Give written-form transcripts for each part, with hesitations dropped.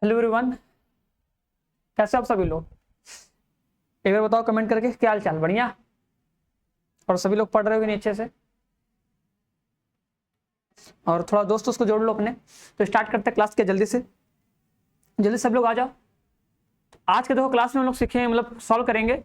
Hello everyone, कैसे आप सभी लोग? एक बार बताओ कमेंट करके क्या हाल चाल। बढ़िया? और सभी लोग पढ़ रहे हो कि नहीं अच्छे से? और थोड़ा दोस्त उसको जोड़ लो अपने। तो स्टार्ट करते हैं क्लास के जल्दी से। जल्दी सब लोग आ जाओ। आज के देखो क्लास में हम लोग सीखेंगे, मतलब सॉल्व करेंगे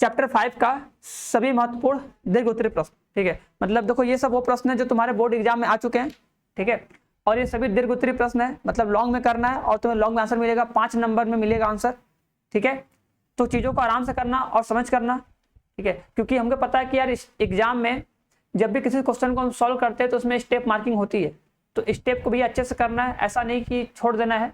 चैप्टर 5 का सभी महत्वपूर्ण दीर्घ उत्तरीय प्रश्न। ठीक है, मतलब देखो ये सब वो प्रश्न है जो तुम्हारे बोर्ड एग्जाम में आ चुके हैं। ठीक है, और ये सभी दीर्घ उत्तरीय प्रश्न है, मतलब लॉन्ग में करना है और तुम्हें लॉन्ग में आंसर मिलेगा, 5 नंबर में मिलेगा आंसर। ठीक है, तो चीजों को आराम से करना और समझ करना। ठीक है, क्योंकि हमको पता है कि यार इस एग्जाम में जब भी किसी क्वेश्चन को हम सॉल्व करते हैं तो उसमें स्टेप मार्किंग होती है, तो स्टेप को भी अच्छे से करना है, ऐसा नहीं कि छोड़ देना है।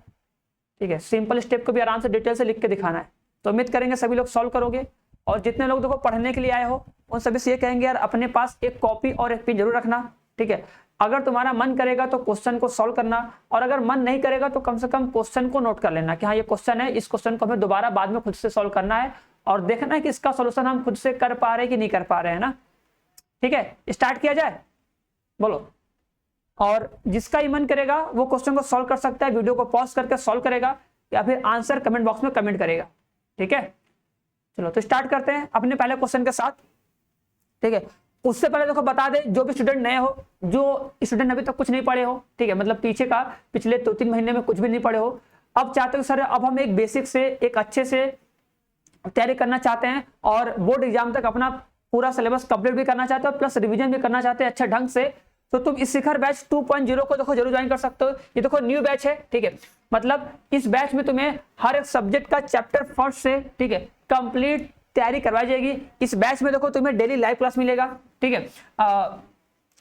ठीक है, सिंपल स्टेप को भी आराम से डिटेल से लिख के दिखाना है। तो उम्मीद करेंगे सभी लोग सॉल्व करोगे। और जितने लोग देखो पढ़ने के लिए आए हो उन सभी से ये कहेंगे यार अपने पास एक कॉपी और एक पेन जरूर रखना। ठीक है, अगर तुम्हारा मन करेगा तो क्वेश्चन को सॉल्व करना, और अगर मन नहीं करेगा तो कम से कम क्वेश्चन को नोट कर लेना कि हाँ ये क्वेश्चन है, इस क्वेश्चन को हमें दोबारा बाद में खुद से सॉल्व करना है और देखना है कि इसका सोल्यूशन हम खुद से कर पा रहे हैं कि नहीं कर पा रहे हैं ना। ठीक है, स्टार्ट किया जाए, बोलो। और जिसका ही मन करेगा वो क्वेश्चन को सॉल्व कर सकता है, वीडियो को पॉज करके सॉल्व करेगा या फिर आंसर कमेंट बॉक्स में कमेंट करेगा। ठीक है, चलो तो स्टार्ट करते हैं अपने पहले क्वेश्चन के साथ। ठीक है, उससे पहले देखो बता दे जो भी स्टूडेंट नए हो, जो स्टूडेंट अभी तक कुछ नहीं पढ़े हो, ठीक है, मतलब पिछले 2-3 महीने में कुछ भी नहीं पढ़े हो, अब चाहते हो सर अब हम एक बेसिक से एक अच्छे से तैयारी करना चाहते हैं और बोर्ड एग्जाम तक अपना पूरा सिलेबस कंप्लीट भी करना चाहते हो प्लस रिवीजन भी करना चाहते हैं अच्छे ढंग से, तो तुम इस शिखर बैच 2.0 को देखो जरूर ज्वाइन कर सकते हो। ये देखो न्यू बैच है। ठीक है, मतलब इस बैच में तुम्हें हर एक सब्जेक्ट का चैप्टर फर्स्ट से, ठीक है, कंप्लीट तैयारी करवाई जाएगी। इस बैच में देखो तुम्हें डेली लाइव क्लास मिलेगा। ठीक है,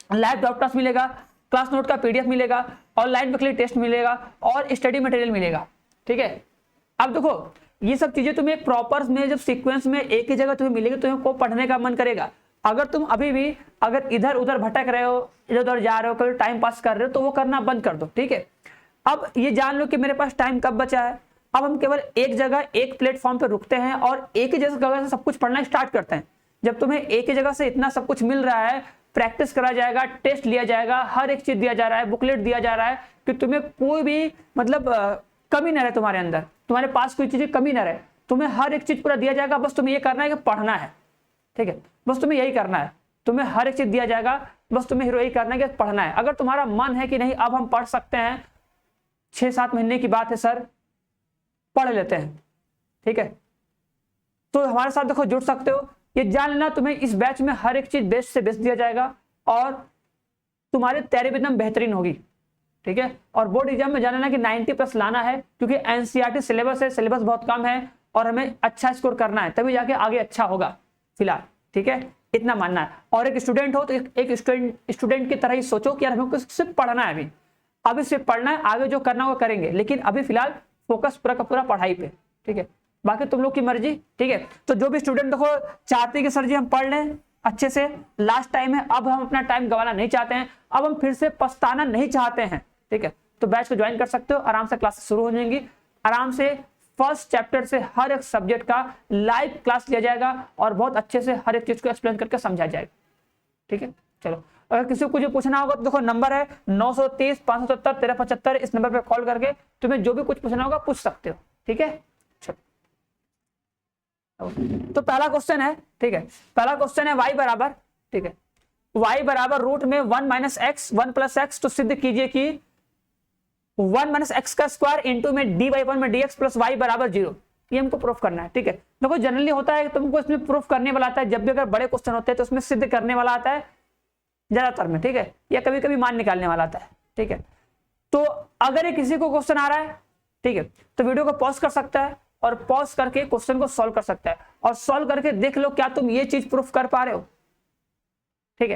लाइव डॉट क्लास मिलेगा, क्लास नोट का पीडीएफ मिलेगा, ऑनलाइन वीकली टेस्ट मिलेगा और स्टडी मटेरियल मिलेगा। ठीक है, अब देखो ये सब चीजें तुम्हें प्रॉपर में जब सीक्वेंस में एक ही जगह तुम्हें मिलेगी, तुम्हें को पढ़ने का मन करेगा। अगर तुम अभी भी अगर इधर उधर भटक रहे हो, इधर उधर जा रहे हो, कभी टाइम पास कर रहे हो, तो वो करना बंद कर दो। ठीक है, अब ये जान लो कि मेरे पास टाइम कब बचा है। अब हम केवल एक जगह एक प्लेटफॉर्म पे रुकते हैं और एक ही जगह से सब कुछ पढ़ना स्टार्ट करते हैं। जब तुम्हें एक ही जगह से इतना सब कुछ मिल रहा है, प्रैक्टिस करा जाएगा, टेस्ट लिया जाएगा, हर एक चीज दिया जा रहा है, बुकलेट दिया जा रहा है कि तुम्हें कोई भी मतलब कमी ना रहे, तुम्हारे अंदर तुम्हारे पास कोई चीज कमी ना रहे, तुम्हें हर एक चीज पूरा दिया जाएगा, बस तुम्हें ये करना है कि पढ़ना है। ठीक है, बस तुम्हें यही करना है, तुम्हें हर एक चीज दिया जाएगा, बस तुम्हें हीरो यही करना है कि पढ़ना है। अगर तुम्हारा मन है कि नहीं अब हम पढ़ सकते हैं, 6-7 महीने की बात है सर, पढ़ लेते हैं, ठीक है, तो हमारे साथ देखो जुड़ सकते हो। ये जान लेना तुम्हें इस बैच में हर एक चीज बेस्ट से बेस्ट दिया जाएगा और तुम्हारी तैयारी भी एकदम बेहतरीन होगी। ठीक है, और बोर्ड एग्जाम में जान लेना कि 90+ लाना है, क्योंकि एनसीईआरटी सिलेबस है, सिलेबस बहुत कम है और हमें अच्छा स्कोर करना है, तभी जाके आगे अच्छा होगा फिलहाल। ठीक है, इतना मानना है। और एक स्टूडेंट हो तो एक स्टूडेंट की तरह ही सोचो कि यार हमें सिर्फ पढ़ना है, अभी सिर्फ पढ़ना है, आगे जो करना वो करेंगे, लेकिन अभी फिलहाल फोकस पूरा का पूरा पढ़ाई पे। ठीक है, बाकी तुम लोग की मर्जी। ठीक है, तो जो भी स्टूडेंट देखो चाहते हैं कि सर जी हम पढ़ लें अच्छे से, लास्ट टाइम है, अब हम अपना टाइम गंवाना नहीं चाहते हैं, अब हम फिर से पछताना नहीं चाहते हैं, ठीक है, तो बैच को ज्वाइन कर सकते हो। आराम से क्लासेस शुरू हो जाएंगी, आराम से फर्स्ट चैप्टर से हर एक सब्जेक्ट का लाइव क्लास लिया जाएगा और बहुत अच्छे से हर एक चीज को एक्सप्लेन करके समझाया जाएगा। ठीक है, चलो अगर किसी को कुछ पूछना होगा तो देखो नंबर है 930 570 1375, इस नंबर पे कॉल करके तुम्हें जो भी कुछ पूछना होगा पूछ सकते हो। ठीक है, चलो तो पहला क्वेश्चन है। ठीक है, पहला क्वेश्चन है y बराबर, ठीक है, y बराबर रूट में 1 - x 1 + x, तो सिद्ध कीजिए कि 1 - x का स्क्वायर इंटू में d/1 में dx प्लस y बराबर 0, ये हमको प्रूफ करना है। ठीक है, देखो जनरली होता है तुमको इसमें प्रूफ करने वाला आता है, जब भी अगर बड़े क्वेश्चन होते हैं तो उसमें सिद्ध करने वाला आता है ज्यादातर में। ठीक है, या कभी कभी मान निकालने वाला आता है। ठीक है, तो अगर ये किसी को क्वेश्चन आ रहा है, ठीक है, तो वीडियो को पॉज कर सकता है और पॉज करके क्वेश्चन को सॉल्व कर सकता है और सॉल्व करके देख लो क्या तुम ये चीज प्रूफ कर पा रहे हो। ठीक है,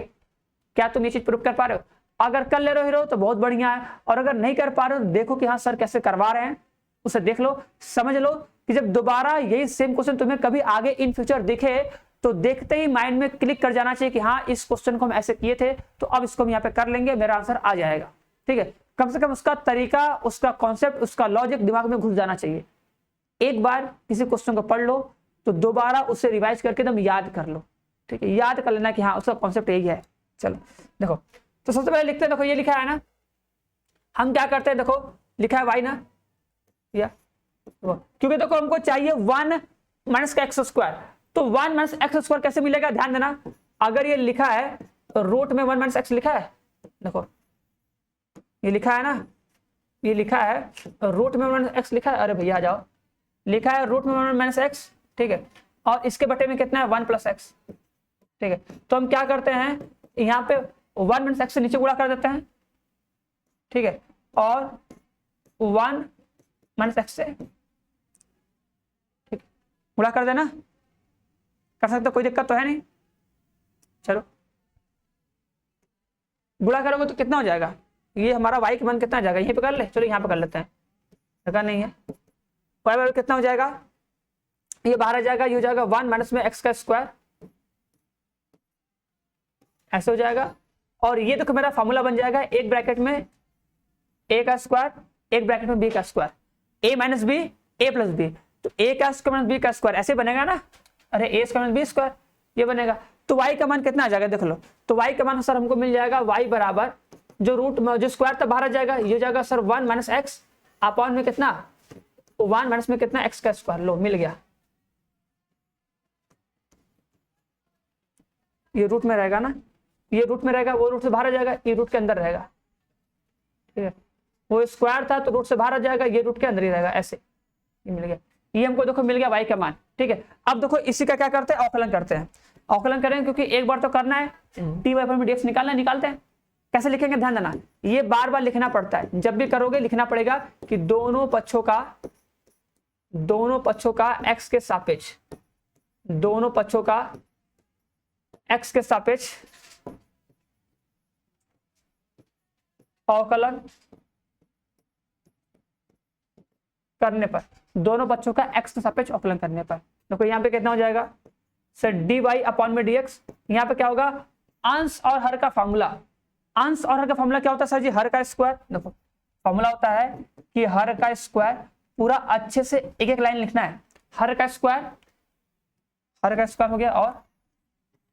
क्या तुम ये चीज प्रूफ कर पा रहे हो? अगर कर ले रहे हो तो बहुत बढ़िया है, और अगर नहीं कर पा रहे हो तो देखो कि हाँ सर कैसे करवा रहे हैं, उसे देख लो, समझ लो कि जब दोबारा यही सेम क्वेश्चन तुम्हें कभी आगे इन फ्यूचर दिखे तो देखते ही माइंड में क्लिक कर जाना चाहिए कि हाँ इस क्वेश्चन को हम ऐसे किए थे तो अब इसको हम यहाँ पे कर लेंगे, मेरा आंसर आ जाएगा। ठीक है, कम से कम उसका तरीका, उसका कॉन्सेप्ट, उसका लॉजिक दिमाग में घुस जाना चाहिए। एक बार किसी क्वेश्चन को पढ़ लो तो दोबारा उसे रिवाइज करके एकदम याद कर लो। ठीक है, याद कर लेना कि हाँ उसका कॉन्सेप्ट यही है। चलो देखो, तो सबसे पहले लिखते हैं, देखो ये लिखा है ना, हम क्या करते हैं, देखो लिखा है y ना, या क्योंकि देखो हमको चाहिए 1 माइनस का एक्स स्क्वायर, तो 1 माइनस एक्स स्क्वायर कैसे मिलेगा, ध्यान देना। अगर ये लिखा है तो रूट में 1 माइनस एक्स लिखा है, देखो ये लिखा है ना, ये लिखा है रूट में 1 माइनस एक्स लिखा है, अरे भैया आ जाओ, लिखा है रूट में 1 माइनस एक्स, ठीक है, और इसके बटे में कितना है 1 प्लस एक्स, ठीक है। तो हम क्या करते हैं, यहाँ पे 1 माइनस एक्स से नीचे गुणा कर देते हैं, ठीक है, और 1 माइनस एक्स से, ठीक, गुणा कर देना, कर सकते, कोई दिक्कत तो है नहीं। चलो गुणा करोगे तो कितना हो जाएगा, ये हमारा y का मान कितना आ जाएगा, यहीं पे कर ले, चलो यहाँ पे कर लेते हैं, जगह नहीं है, y बराबर कितना हो जाएगा, ये बाहर आ जाएगा, ये हो जाएगा 1 माइनस में x का स्क्वायर, ऐसे हो जाएगा। और ये देखो मेरा फॉर्मूला बन जाएगा, एक ब्रैकेट में a का स्क्वायर, एक ब्रैकेट में b का square, a minus B a plus B, तो a का स्क्वायर माइनस b का स्क्वायर ऐसे बनेगा ना, अरे a square minus b square ये बनेगा। तो y का मान कितना आ जाएगा, देख लो, तो y का मान सर हमको मिल जाएगा y बराबर, जो रूट में जो स्क्वायर था बाहर आ जाएगा, ये हो जाएगा सर 1 माइनस एक्स अपॉन में कितना, 1 माइनस में कितना x का स्क्वायर, लो मिल गया, ये रूट में रहेगा ना, ये रूट में रहेगा, वो रूट से बाहर आ जाएगा, ये रूट के अंदर रहेगा, ठीक है, वो स्क्वायर था तो रूट से बाहर आ जाएगा, ये रूट के अंदर ही रहेगा, ऐसे ये मिल गया, ये हमको देखो मिल गया y का मान, ठीक है। अब देखो इसी का क्या करते हैं, अवकलन करते हैं, अवकलन करेंगे क्योंकि एक बार तो करना है, dy पर dx निकालना है, निकालते हैं, कैसे लिखेंगे ध्यान देना, ये बार बार लिखना पड़ता है, जब भी करोगे लिखना पड़ेगा कि दोनों पक्षों का x के सापेक्ष, दोनों पक्षों का x के सापेक्ष अवकलन करने पर, दोनों पक्षों का x के सापेक्ष अवकलन करने पर, देखो यहाँ पे कितना हो जाएगा सर dy अपॉन में dx, यहाँ पे क्या होगा, अंश और हर का फॉर्मूला, अंश और हर का फॉर्मूला क्या होता है सर जी, हर का स्क्वायर, देखो फॉर्मूला होता है कि हर का स्क्वायर, पूरा अच्छे से एक एक लाइन लिखना है, हर का स्क्वायर हो गया, और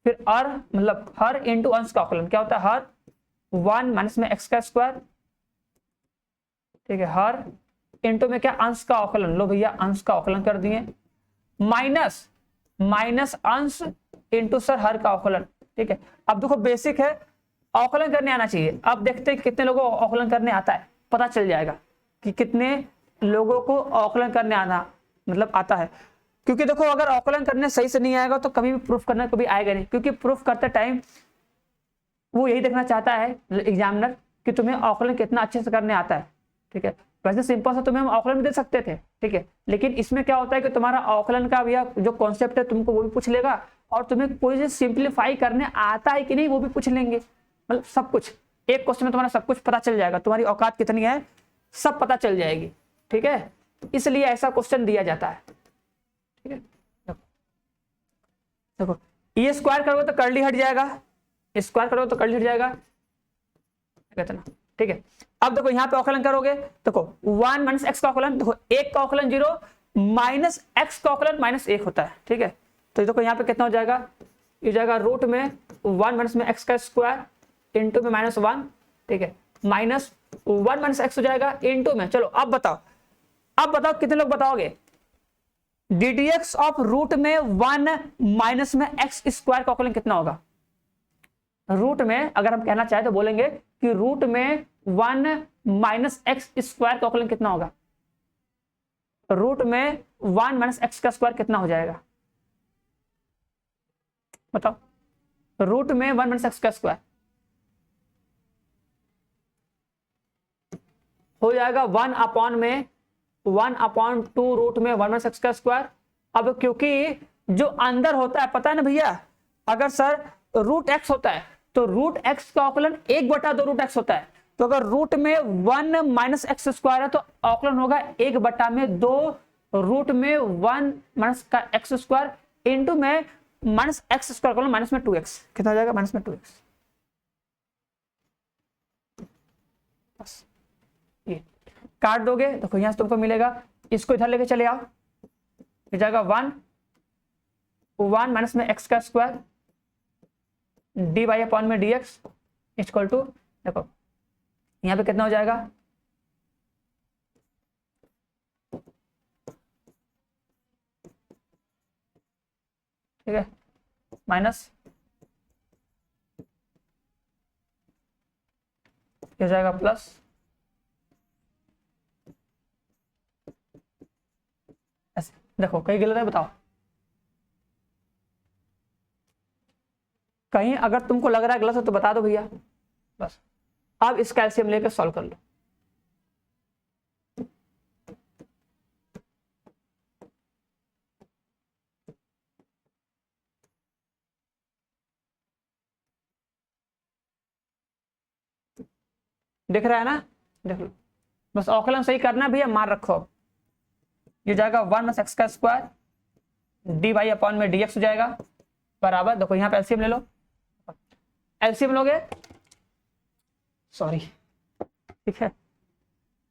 फिर हर मतलब हर इंटू अंश का अवकलन क्या होता है, हर 1 माइनस में x का स्क्वायर, ठीक है, हर इंटू में क्या अंश का अवकलन, लो भैया अंश का अवकलन कर दिए, माइनस अंश इंटू सर हर का अवकलन, ठीक है। अब देखो बेसिक है, अवकलन करने आना चाहिए, अब देखते हैं कितने लोगों को अवकलन करने आता है, पता चल जाएगा कि कितने लोगों को अवकलन करने आना मतलब आता है, क्योंकि देखो अगर अवकलन करने सही से नहीं आएगा तो कभी भी प्रूफ करना कभी आएगा नहीं, क्योंकि प्रूफ करते टाइम वो यही देखना चाहता है एग्जामिनर कि तुम्हें अवकलन कितना अच्छे से करने आता है, ठीक है। वैसे सिंपल सा तुम्हें हम अवकलन भी दे सकते थे, ठीक है, लेकिन इसमें क्या होता है कि तुम्हारा अवकलन का भैया जो कॉन्सेप्ट है तुमको वो भी पूछ लेगा, और तुम्हें कोई चीज सिंप्लीफाई करने आता है कि नहीं वो भी पूछ लेंगे, मतलब सब कुछ एक क्वेश्चन में तुम्हारा सब कुछ पता चल जाएगा, तुम्हारी औकात कितनी है सब पता चल जाएगी, ठीक है, इसलिए ऐसा क्वेश्चन दिया जाता है, ठीक है। देखो ये स्क्वायर करोगे तो कर्ली हट जाएगा, स्क्वायर करोगे तो कर्ली हट जाएगा, कितना, ठीक है। अब देखो यहाँ पे अवकलन करोगे, देखो 1 माइनस एक्स का अवकलन, देखो 1 का अवकलन 0 माइनस एक्स का अवकलन माइनस 1 होता है, ठीक है। तो देखो यहाँ पे कितना हो जाएगा, ये हो जाएगा रूट में 1 माइनस में एक्स का स्क्वायर इंटू में -1, ठीक है, माइनस 1 माइनस एक्स हो जाएगा इंटू में, चलो अब बताओ कितने लोग बताओगे, ddx ऑफ रूट में 1 माइनस में एक्स स्क्वायर का अवकलन कितना होगा, रूट में अगर हम कहना चाहे तो बोलेंगे कि रूट में 1 माइनस एक्स स्क्वायर का अवकलन कितना होगा, रूट में 1 माइनस एक्स का स्क्वायर कितना हो जाएगा, बताओ, रूट में 1 माइनस एक्स का स्क्वायर हो जाएगा 1/2 रूट में 1 माइनस एक्स का स्क्वायर। अब क्योंकि जो अंदर होता है पता है ना भैया, अगर सर रूट एक्स होता है तो रूट एक्स का अवकलन 1/2 रूट एक्स होता है, तो अगर रूट में 1 माइनस एक्स स्क्वायर है तो अवकलन होगा 1/2 रूट में 1 माइनस का एक्स स्क्वायर इंटू में माइनस एक्स स्क्वायर का माइनस में 2x, कितना हो जाएगा माइनस में 2x, बस ये काट दोगे, देखो यहां से तुमको मिलेगा, इसको इधर लेके चले आओ, हो जाएगा 1 माइनस में एक्स का स्क्वायर dy अपॉन में dx इक्वल टू, देखो यहाँ पे कितना हो जाएगा ठीक है, माइनस हो जाएगा प्लस, ऐसे देखो कहीं गलत है बताओ, कहीं अगर तुमको लग रहा है गलत है तो बता दो भैया, बस। अब इस कैल्शियम लेकर सॉल्व कर लो। दिख रहा है ना, देख लो, बस औकलन सही करना भैया, मार रखो। ये जाएगा 1 माइनस एक्स का स्क्वायर डी वाई अपॉन में डी एक्स हो जाएगा बराबर, देखो यहाँ पे एलसीएम ले लो, एलसीएम लोगे, सॉरी, ठीक है,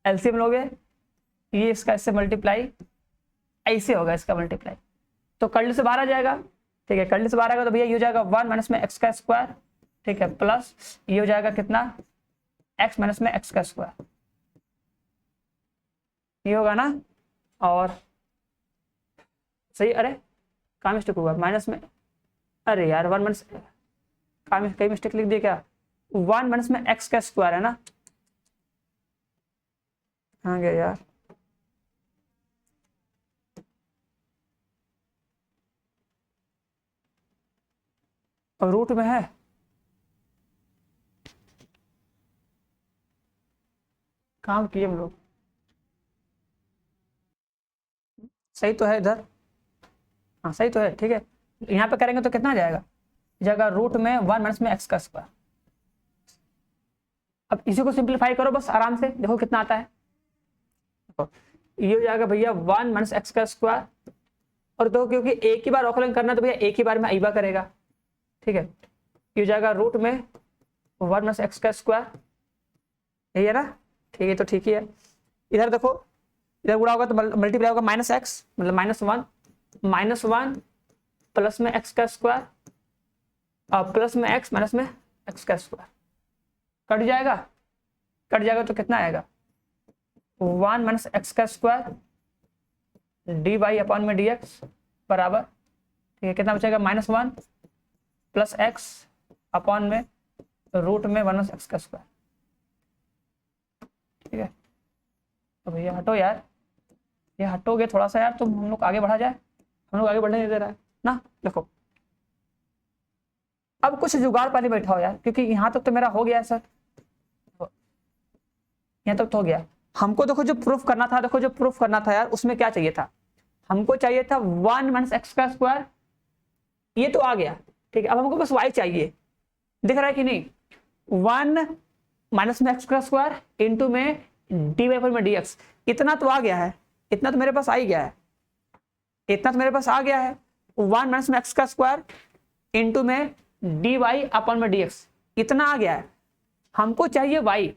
एलसीएम लोगे, ये इसका इससे मल्टीप्लाई ऐसे होगा, इसका मल्टीप्लाई तो कर्ली से बाहर आ जाएगा, ठीक है, कर्ली से बाहर आएगा तो भैया ये हो जाएगा 1 माइनस में एक्स का स्क्वायर, ठीक है, प्लस ये हो जाएगा कितना, x माइनस में एक्स का स्क्वायर, ये होगा ना, और सही, अरे कहाँ मिस्टेक हुआ, माइनस में, अरे यार 1 माइनस, कहीं मिस्टेक लिख दिया क्या, 1 माइनस में एक्स का स्क्वायर है ना, हाँ गया यार, और रूट में है, काम किए हम लोग, सही तो है इधर, हाँ सही तो है, ठीक है, यहाँ पे करेंगे तो कितना आ जाएगा, जगह रूट में 1 माइनस में एक्स का स्क्वायर। अब इसी को सिंप्लीफाई करो बस आराम से, देखो कितना आता है, ये हो जाएगा भैया 1 माइनस एक्स का स्क्वायर, और दो क्योंकि एक ही बार औकलन करना तो भैया एक ही बार में अईबा करेगा, ठीक है, ये हो जाएगा रूट में 1 माइनस एक्स का स्क्वायर, यही है ना, ठीक है, तो ठीक ही है, इधर देखो, इधर गुणा होगा तो मल्टीप्लाई होगा माइनस एक्स, मतलब -1 प्लस में एक्स का स्क्वायर और प्लस में एक्स माइनस में एक्स का स्क्वायर, कट जाएगा तो कितना आएगा, 1 माइनस एक्स का स्क्वायर डी वाई अपॉन में डी एक्स बराबर, ठीक है, कितना बचेगा, -1 प्लस एक्स अपॉन में रूट में 1 माइनस एक्स का स्क्वायर, ठीक है, तो भैया हटो यार, ये हटोगे थोड़ा सा यार, तुम हम लोग आगे बढ़ा जाए, हम लोग आगे बढ़ने नहीं दे रहा है ना, देखो अब कुछ जुगाड़ पानी बैठा हो यार, क्योंकि यहाँ तक तो मेरा हो गया सर, यहाँ तक तो हो गया, हमको देखो जो प्रूफ करना था, देखो जो प्रूफ करना था यार, उसमें क्या चाहिए था, हमको चाहिए था 1 माइनस एक्स का स्क्वायर, ये तो आ गया, ठीक है, अब हमको बस y चाहिए, दिख रहा है कि नहीं, 1 माइनस में एक्स का स्क्वायर इंटू में डी वाई पर में डी एक्स, इतना तो आ गया है, इतना तो मेरे पास आ ही गया है, इतना तो मेरे पास आ गया है, 1 माइनस में एक्स का स्क्वायर इंटू में डी वाई अपॉन में डी एक्स, इतना आ गया है, हमको चाहिए y,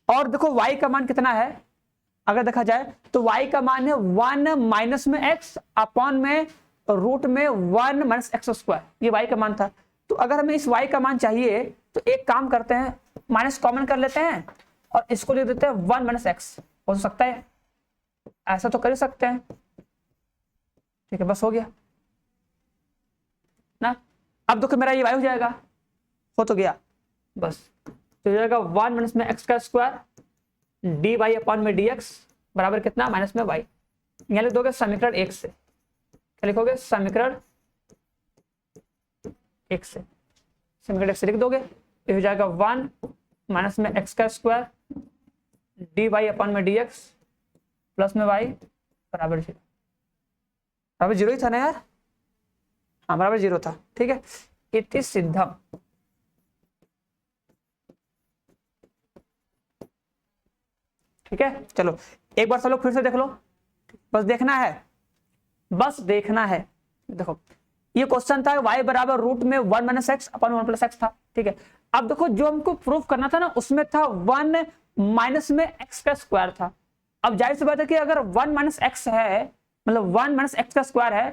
और देखो y का मान कितना है, अगर देखा जाए तो y का मान है 1 माइनस में x अपॉन में रूट में 1 माइनस एक्स स्क्वायर, ये y का मान था, तो अगर हमें इस y का मान चाहिए तो एक काम करते हैं, माइनस कॉमन कर लेते हैं और इसको लिख देते हैं 1 माइनस एक्स, हो सकता है, ऐसा तो कर ही सकते हैं, ठीक है, बस हो गया ना, अब देखो मेरा ये y हो जाएगा, हो तो गया, बस तो हो जाएगा 1 माइनस में एक्स का स्क्वायर डी वाई अपॉन में डी एक्स बराबर कितना, माइनस में y, यहाँ लिख दोगे समीकरण 1 से, क्या लिखोगे, समीकरण 1 से, समीकरण 1 से लिख दोगे, ये हो जाएगा 1 माइनस में एक्स का स्क्वायर डी वाई अपॉन में डी एक्स प्लस में y बराबर 0, बराबर 0 ही था ना यार, हाँ बराबर 0 था, ठीक है, इति सिद्धम, ठीक है, चलो एक बार सब लोग फिर से देख लो, बस देखना है, बस देखना है, देखो ये क्वेश्चन था y बराबर रूट में 1 minus x upon 1 plus x था, ठीक है, अब देखो जो हमको प्रूफ करना था ना उसमें था 1 माइनस में एक्स का स्क्वायर था, अब जाहिर सी बात है कि अगर 1 माइनस एक्स है, मतलब 1 माइनस एक्स का स्क्वायर है,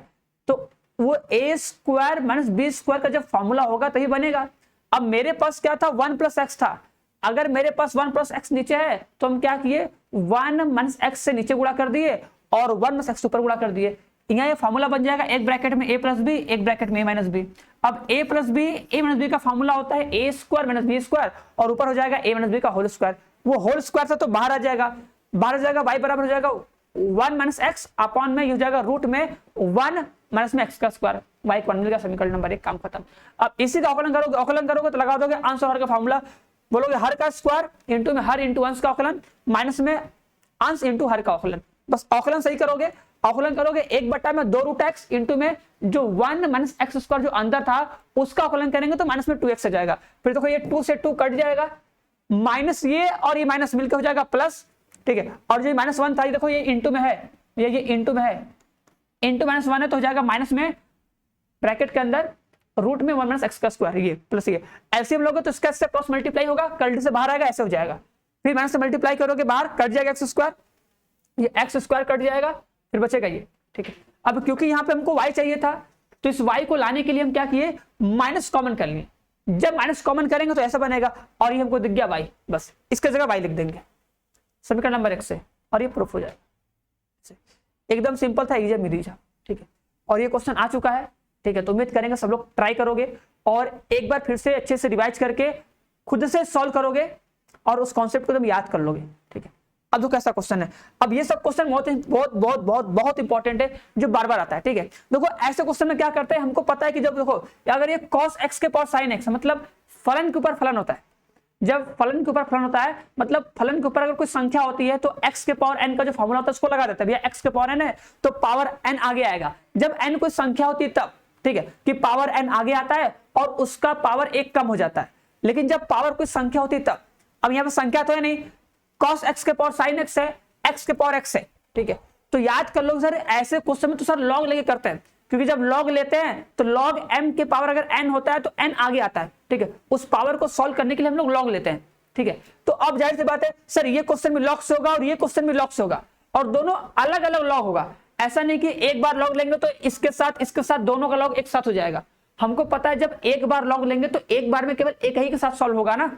तो वो ए स्क्वायर माइनस बी स्क्वायर का जब फॉर्मूला होगा तभी बनेगा, अब मेरे पास क्या था, 1 प्लस एक्स था, अगर मेरे पास 1 प्लस एक्स नीचे है तो हम क्या किए, 1 माइनस एक्स से नीचे गुणा कर दिए और 1 माइनस एक्स ऊपर गुणा कर दिए, यहाँ ये फॉर्मूला बन जाएगा एक ब्रैकेट में a प्लस बी, एक ब्रैकेट में a माइनस बी। अब a plus B, a minus B का फॉर्मूला होता है a square minus B square, और ऊपर हो जाएगा a माइनस बी का होल स्क्वायर। वो होल स्क्वायर से तो बाहर आ जाएगा, बाहर आ जाएगा, y बराबर हो जाएगा 1 माइनस एक्स अपॉन में ये हो जाएगा रूट में 1 माइनस में एक्स का स्क्वायर, y को 1 मिलेगा। समीकरण नंबर 1 काम खत्म। अब इसी का अवकलन करोगे तो लगा दोगे अंश और हर का फॉर्मूला, बोलोगे हर का स्क्वायर इंटू में हर इंटू अंश का अवकलन माइनस में अंश इंटू हर का अवकलन। बस अवकलन सही करोगे, अवकलन करोगे 1 में 2 रूट एक्स इंटू में जो 1 माइनस एक्स स्क्वायर जो अंदर था उसका अवकलन करेंगे तो माइनस में 2x आ जाएगा। फिर देखो ये 2 से 2 कट जाएगा, माइनस ये और ये माइनस मिलकर हो जाएगा प्लस, ठीक है। और जो -1 था ये देखो ये इंटू में है, ये इंटू में है, इंटू -1 है तो हो जाएगा माइनस में ब्रैकेट के अंदर रूट में 1 माइनस एक्स का स्क्वायर, ये प्लस ये एलसीएम लोगे तो इसका इससे क्रॉस मल्टीप्लाई होगा, कल्टी से बाहर आएगा, ऐसे हो जाएगा। फिर माइनस से मल्टीप्लाई करोगे बाहर कट जाएगा एक्स स्क्वायर, ये एक्स स्क्वायर कट जाएगा, फिर बचेगा ये, ठीक है। अब क्योंकि यहाँ पे हमको y चाहिए था तो इस y को लाने के लिए हम क्या किए, माइनस कॉमन कर लिए। जब माइनस कॉमन करेंगे तो ऐसा बनेगा, और ये हमको दिख गया y, बस इसके जगह y लिख देंगे समीकरण नंबर 1 से, और ये प्रूफ हो जाएगा। एकदम सिंपल था, इजी मिरीजा, ठीक है। और ये क्वेश्चन आ चुका है, ठीक है। तो उम्मीद करेंगे सब लोग ट्राई करोगे और एक बार फिर से अच्छे से रिवाइज करके खुद से सॉल्व करोगे और उस कॉन्सेप्ट को तुम याद कर लोगे, ठीक है। अब तो कैसा क्वेश्चन है, अब ये सब क्वेश्चन बहुत बहुत बहुत बहुत बहुत इंपॉर्टेंट है जो बार बार आता है, ठीक है। देखो ऐसे क्वेश्चन में क्या करते हैं, हमको पता है कि जब देखो अगर ये cos x के पावर sin x मतलब फलन के ऊपर फलन होता है, जब फलन के ऊपर फलन होता है मतलब फलन के ऊपर अगर कोई संख्या होती है तो x के पावर n का जो फॉर्मूला होता है उसको लगा देते हैं, भैया x के पावर n है तो पावर n आगे आएगा। जब n कोई संख्या होती है तब, ठीक है, कि पावर n आगे आता है और उसका पावर 1 कम हो जाता है। लेकिन जब पावर कोई संख्या होती है तब, अब यहाँ पे संख्या तो है नहीं, cos x के पावर sin x है, x के पावर x है, ठीक है। तो याद कर लो सर ऐसे क्वेश्चन में तो सर लॉग लेके करते हैं, क्योंकि जब लॉग लेते हैं तो लॉग m के पावर अगर n होता है तो n आगे आता है, ठीक है। उस पावर को सॉल्व करने के लिए हम लोग लॉग लेते हैं, ठीक है। तो अब जाहिर सी बात है सर ये क्वेश्चन भी लॉग से होगा और ये क्वेश्चन भी लॉग से होगा, और दोनों अलग अलग लॉग होगा। ऐसा नहीं कि एक बार लॉग लेंगे तो इसके साथ दोनों का लॉग एक साथ हो जाएगा। हमको पता है जब एक बार लॉग लेंगे तो एक बार में केवल एक ही के साथ सॉल्व होगा ना,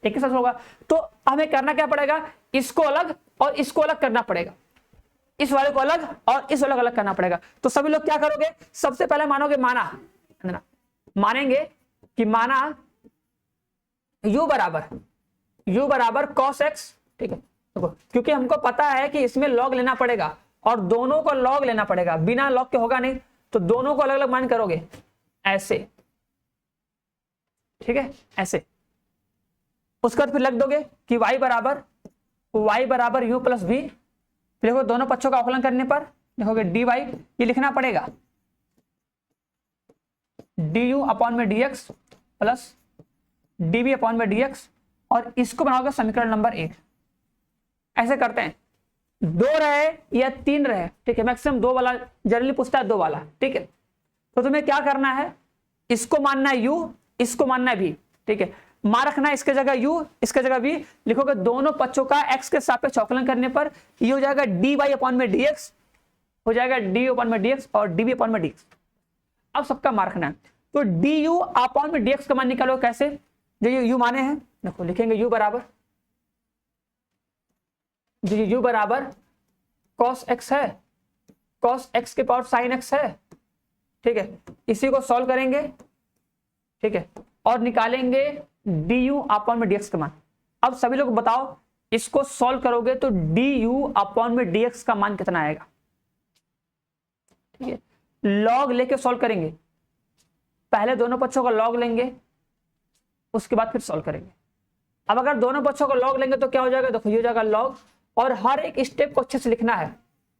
एक के साथ होगा। तो हमें करना क्या पड़ेगा, इसको अलग और इसको अलग करना पड़ेगा, इस वाले को अलग और इस वाले को अलग करना पड़ेगा। तो सभी लोग क्या करोगे, सबसे पहले मानोगे मानेंगे कि माना u बराबर cos x, ठीक है। देखो क्योंकि हमको पता है कि इसमें लॉग लेना पड़ेगा और दोनों को लॉग लेना पड़ेगा, बिना लॉग के होगा नहीं, तो दोनों को अलग अलग मान करोगे ऐसे, ठीक है, ऐसे। उसके बाद फिर लग दोगे कि y बराबर u प्लस v। देखो दोनों पक्षों का अवकलन करने पर देखोगे dy, ये लिखना पड़ेगा du अपॉन में dx प्लस dv अपॉन में dx, और इसको बनाओगे समीकरण नंबर 1। ऐसे करते हैं, 2 रहे या 3 रहे, ठीक है, मैक्सिमम 2 वाला जनरली पूछता है, 2 वाला, ठीक है। तो तुम्हें क्या करना है, इसको मानना है u, इसको मानना है v, ठीक है। मान रखना है इसके जगह u, इसके जगह v, लिखोगे दोनों पक्षों का x के सापेक्ष अवकलन करने पर ये हो जाएगा dy अपॉन में dx, हो जाएगा du अपॉन में dx और dv अपॉन में dx। अब सबका मान रखना है, तो du अपॉन में dx का मान निकालो कैसे, जो ये u माने हैं, देखो लिखेंगे u बराबर cos x है, cos x के पावर sin x है, ठीक है। इसी को सॉल्व करेंगे, ठीक है, और निकालेंगे du अपॉन में dx का मान। अब सभी लोग बताओ इसको सॉल्व करोगे तो du अपॉन में dx का मान कितना आएगा, ठीक है। लॉग लेके सॉल्व करेंगे, पहले दोनों पक्षों का लॉग लेंगे, उसके बाद फिर सॉल्व करेंगे। अब अगर दोनों पक्षों का लॉग लेंगे तो क्या हो जाएगा, देखो ये हो जाएगा लॉग, और हर एक स्टेप को अच्छे से लिखना है,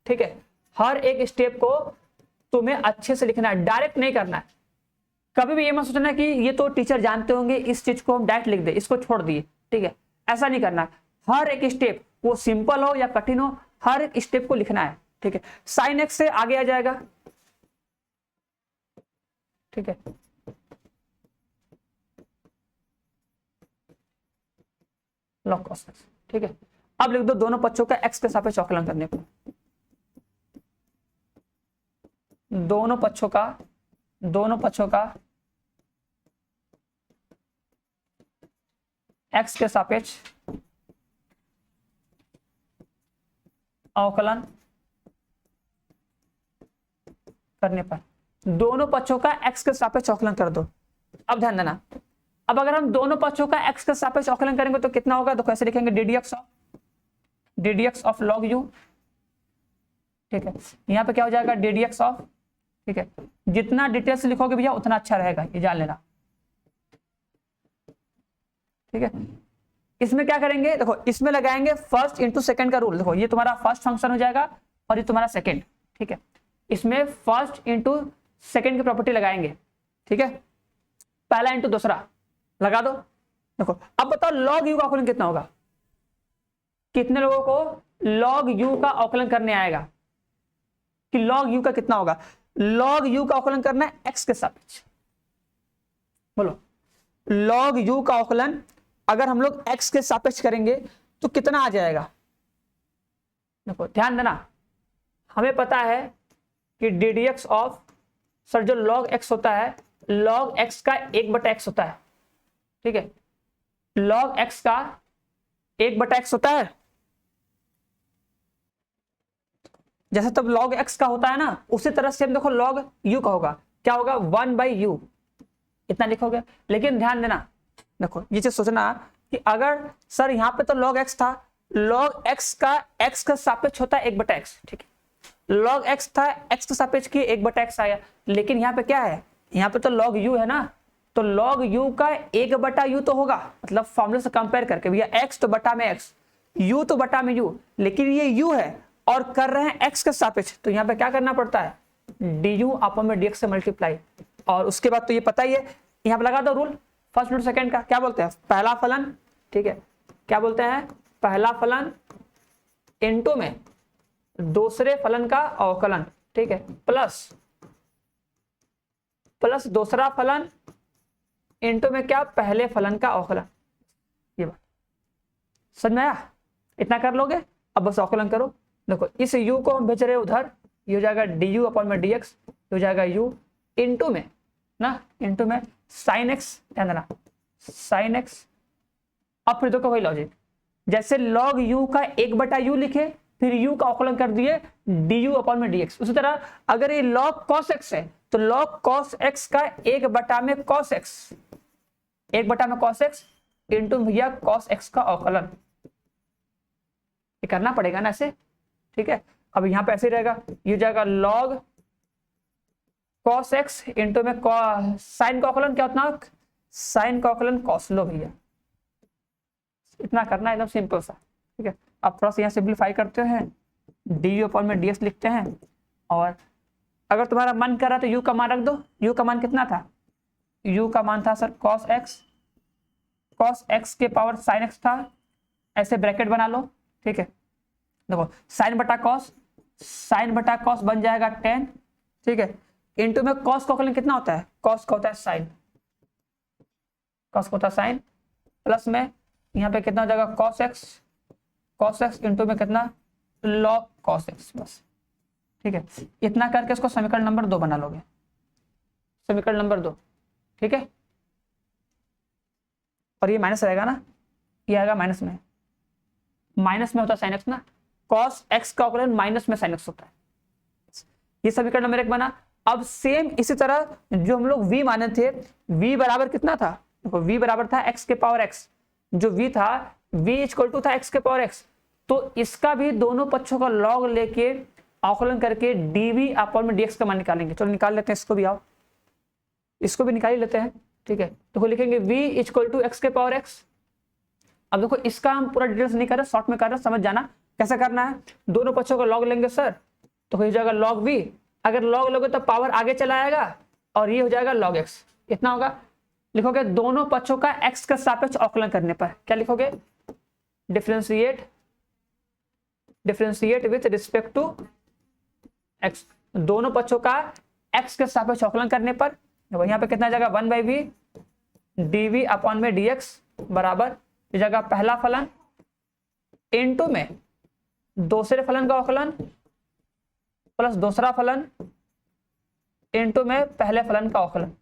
ठीक है। हर एक स्टेप को तुम्हें अच्छे से लिखना है, डायरेक्ट नहीं करना है। कभी भी ये मत सोचना कि ये तो टीचर जानते होंगे, इस चीज को हम डायरेक्ट लिख दे, इसको छोड़ दिए, ठीक है, ऐसा नहीं करना। हर एक स्टेप वो सिंपल हो या कठिन हो, हर एक स्टेप को लिखना है, ठीक है। साइन एक्स से आगे आ जाएगा, ठीक है, लॉग कॉस एक्स, ठीक है। अब लिख दो दोनों पक्षों का x के सापेक्ष अवकलन करने पर, दोनों पक्षों का x के सापेक्ष अवकलन करने पर दोनों पक्षों का x के सापेक्ष अवकलन कर दो। अब ध्यान देना, अब अगर हम दोनों पक्षों का x के सापेक्ष अवकलन करेंगे तो कितना होगा, तो कैसे लिखेंगे, ddx ऑफ log u, ठीक है। यहाँ पे क्या हो जाएगा, ddx ऑफ, ठीक है। जितना डिटेल से लिखोगे भैया उतना अच्छा रहेगा, ये जान लेना, ठीक है। इसमें क्या करेंगे, देखो इसमें लगाएंगे फर्स्ट इंटू सेकंड का रूल। देखो ये तुम्हारा फर्स्ट फंक्शन हो जाएगा और ये तुम्हारा सेकंड, ठीक है। इसमें फर्स्ट इंटू सेकंड की प्रॉपर्टी लगाएंगे, ठीक है। पहला इंटू दूसरा लगा दो। देखो अब बताओ लॉग यू का अवकलन कितना होगा, कितने लोगों को लॉग यू का अवकलन करने आएगा कि लॉग यू का कितना होगा। लॉग यू का अवकलन करना है एक्स के सापेक्ष, बोलो लॉग यू का अवकलन अगर हम लोग x के सापेक्ष करेंगे तो कितना आ जाएगा। देखो ध्यान देना, हमें पता है कि ddx ऑफ, सर जो log x होता है, log x का 1/x होता है, ठीक है। log x का 1/x होता है, जैसे तब log x का होता है ना, उसी तरह से देखो log u का होगा, क्या होगा 1/u, इतना लिखोगे। लेकिन ध्यान देना, देखो ये चीज सोचना कि अगर सर यहाँ पे तो log x था, log x का x का सापेक्ष होता है 1/x, ठीक है। log x था, x के सापेक्ष की 1/x आया, लेकिन यहाँ पे क्या है, यहाँ पे तो log u है ना, तो log u का 1/u तो होगा, मतलब फॉर्मूले से कंपेयर करके भैया x तो बटा में x, u तो बटा में u, लेकिन ये u है और कर रहे हैं x के सापेक्ष, तो यहाँ पे क्या करना पड़ता है, du अपॉन में dx से मल्टीप्लाई। और उसके बाद तो ये पता ही है, यहाँ पे लगा दो रूल फर्स्ट इंटू सेकंड का, क्या बोलते हैं पहला फलन, ठीक है। क्या बोलते हैं, पहला फलन इनटू में दूसरे फलन का अवकलन, ठीक है, प्लस दूसरा फलन इनटू में क्या, पहले फलन का अवकलन। ये बात समझ में आया, इतना कर लोगे। अब बस अवकलन करो। देखो इस u को हम भेज रहे हैं उधर, ये हो जाएगा du अपॉन में dx, हो जाएगा u इनटू में ना, इनटू में साइन एक्स, ध्यान देना साइन एक्स। अब फिर देखो वही लॉजिक, जैसे log u का 1/u लिखे, फिर u का अवकलन कर दिए du अपॉन में dx। उसी तरह अगर ये log cos x है तो log cos x का 1/में cos x, 1/में cos x into भैया cos x का अवकलन, ये करना पड़ेगा ना ऐसे, ठीक है। अब यहाँ पे ऐसे रहेगा, ये हो जाएगा log cos x इंटू में साइन का अवकलन क्या होता है, साइन का अवकलन cos लो भैया, इतना करना एकदम सिंपल सा, ठीक है। अब थोड़ा सा यहाँ सिंप्लीफाई करते हैं, du अपॉन में ds लिखते हैं, और अगर तुम्हारा मन कर रहा तो u का मान रख दो। u का मान कितना था, u का मान था सर cos x के पावर sin x था, ऐसे ब्रैकेट बना लो, ठीक है। देखो sin बटा cos बन जाएगा 10, ठीक है। इंटू में cos का अवकलन कितना होता है, cos का होता है sin, cos का होता है sin, प्लस में यहाँ पे कितना हो जाएगा cos x इंटू में कितना log cos x, बस ठीक है। इतना करके इसको समीकरण नंबर 2 बना लोगे, समीकरण नंबर 2, ठीक है। और ये माइनस रहेगा ना, ये आएगा माइनस में होता है sin x ना, cos x का अवकलन माइनस में sin x होता है। ये समीकरण नंबर 1 बना। अब सेम इसी तरह जो हम लोग v माने थे, v बराबर कितना था, देखो v बराबर था x के पावर x, जो v था v इक्वल टू था x के पावर x, तो इसका भी दोनों पक्षों का log लेके अवकलन करके dv अपॉन में dx का मान निकालेंगे। चलो निकाल लेते हैं इसको भी, आओ इसको भी निकाल ही लेते हैं, ठीक है। तो लिखेंगे v इक्वल टू x के पावर x। अब देखो इसका हम पूरा डिटेल्स नहीं कर रहे, शॉर्ट में कर रहे, समझ जाना कैसा करना है। दोनों पक्षों का log लेंगे सर, तो हो जाएगा log v, अगर log लोगे तो पावर आगे चला आएगा और ये हो जाएगा log x, इतना होगा। लिखोगे दोनों पक्षों का x का सापेक्ष अवकलन करने पर क्या लिखोगे, differentiate with respect to x, दोनों पक्षों का x के सापेक्ष अवकलन करने पर यहाँ पे कितना जाएगा 1/v dv अपॉन में dx बराबर जगह पहला फलन इनटू में दूसरे फलन का अवकलन प्लस दूसरा फलन इनटू में पहले फलन का अवकलन,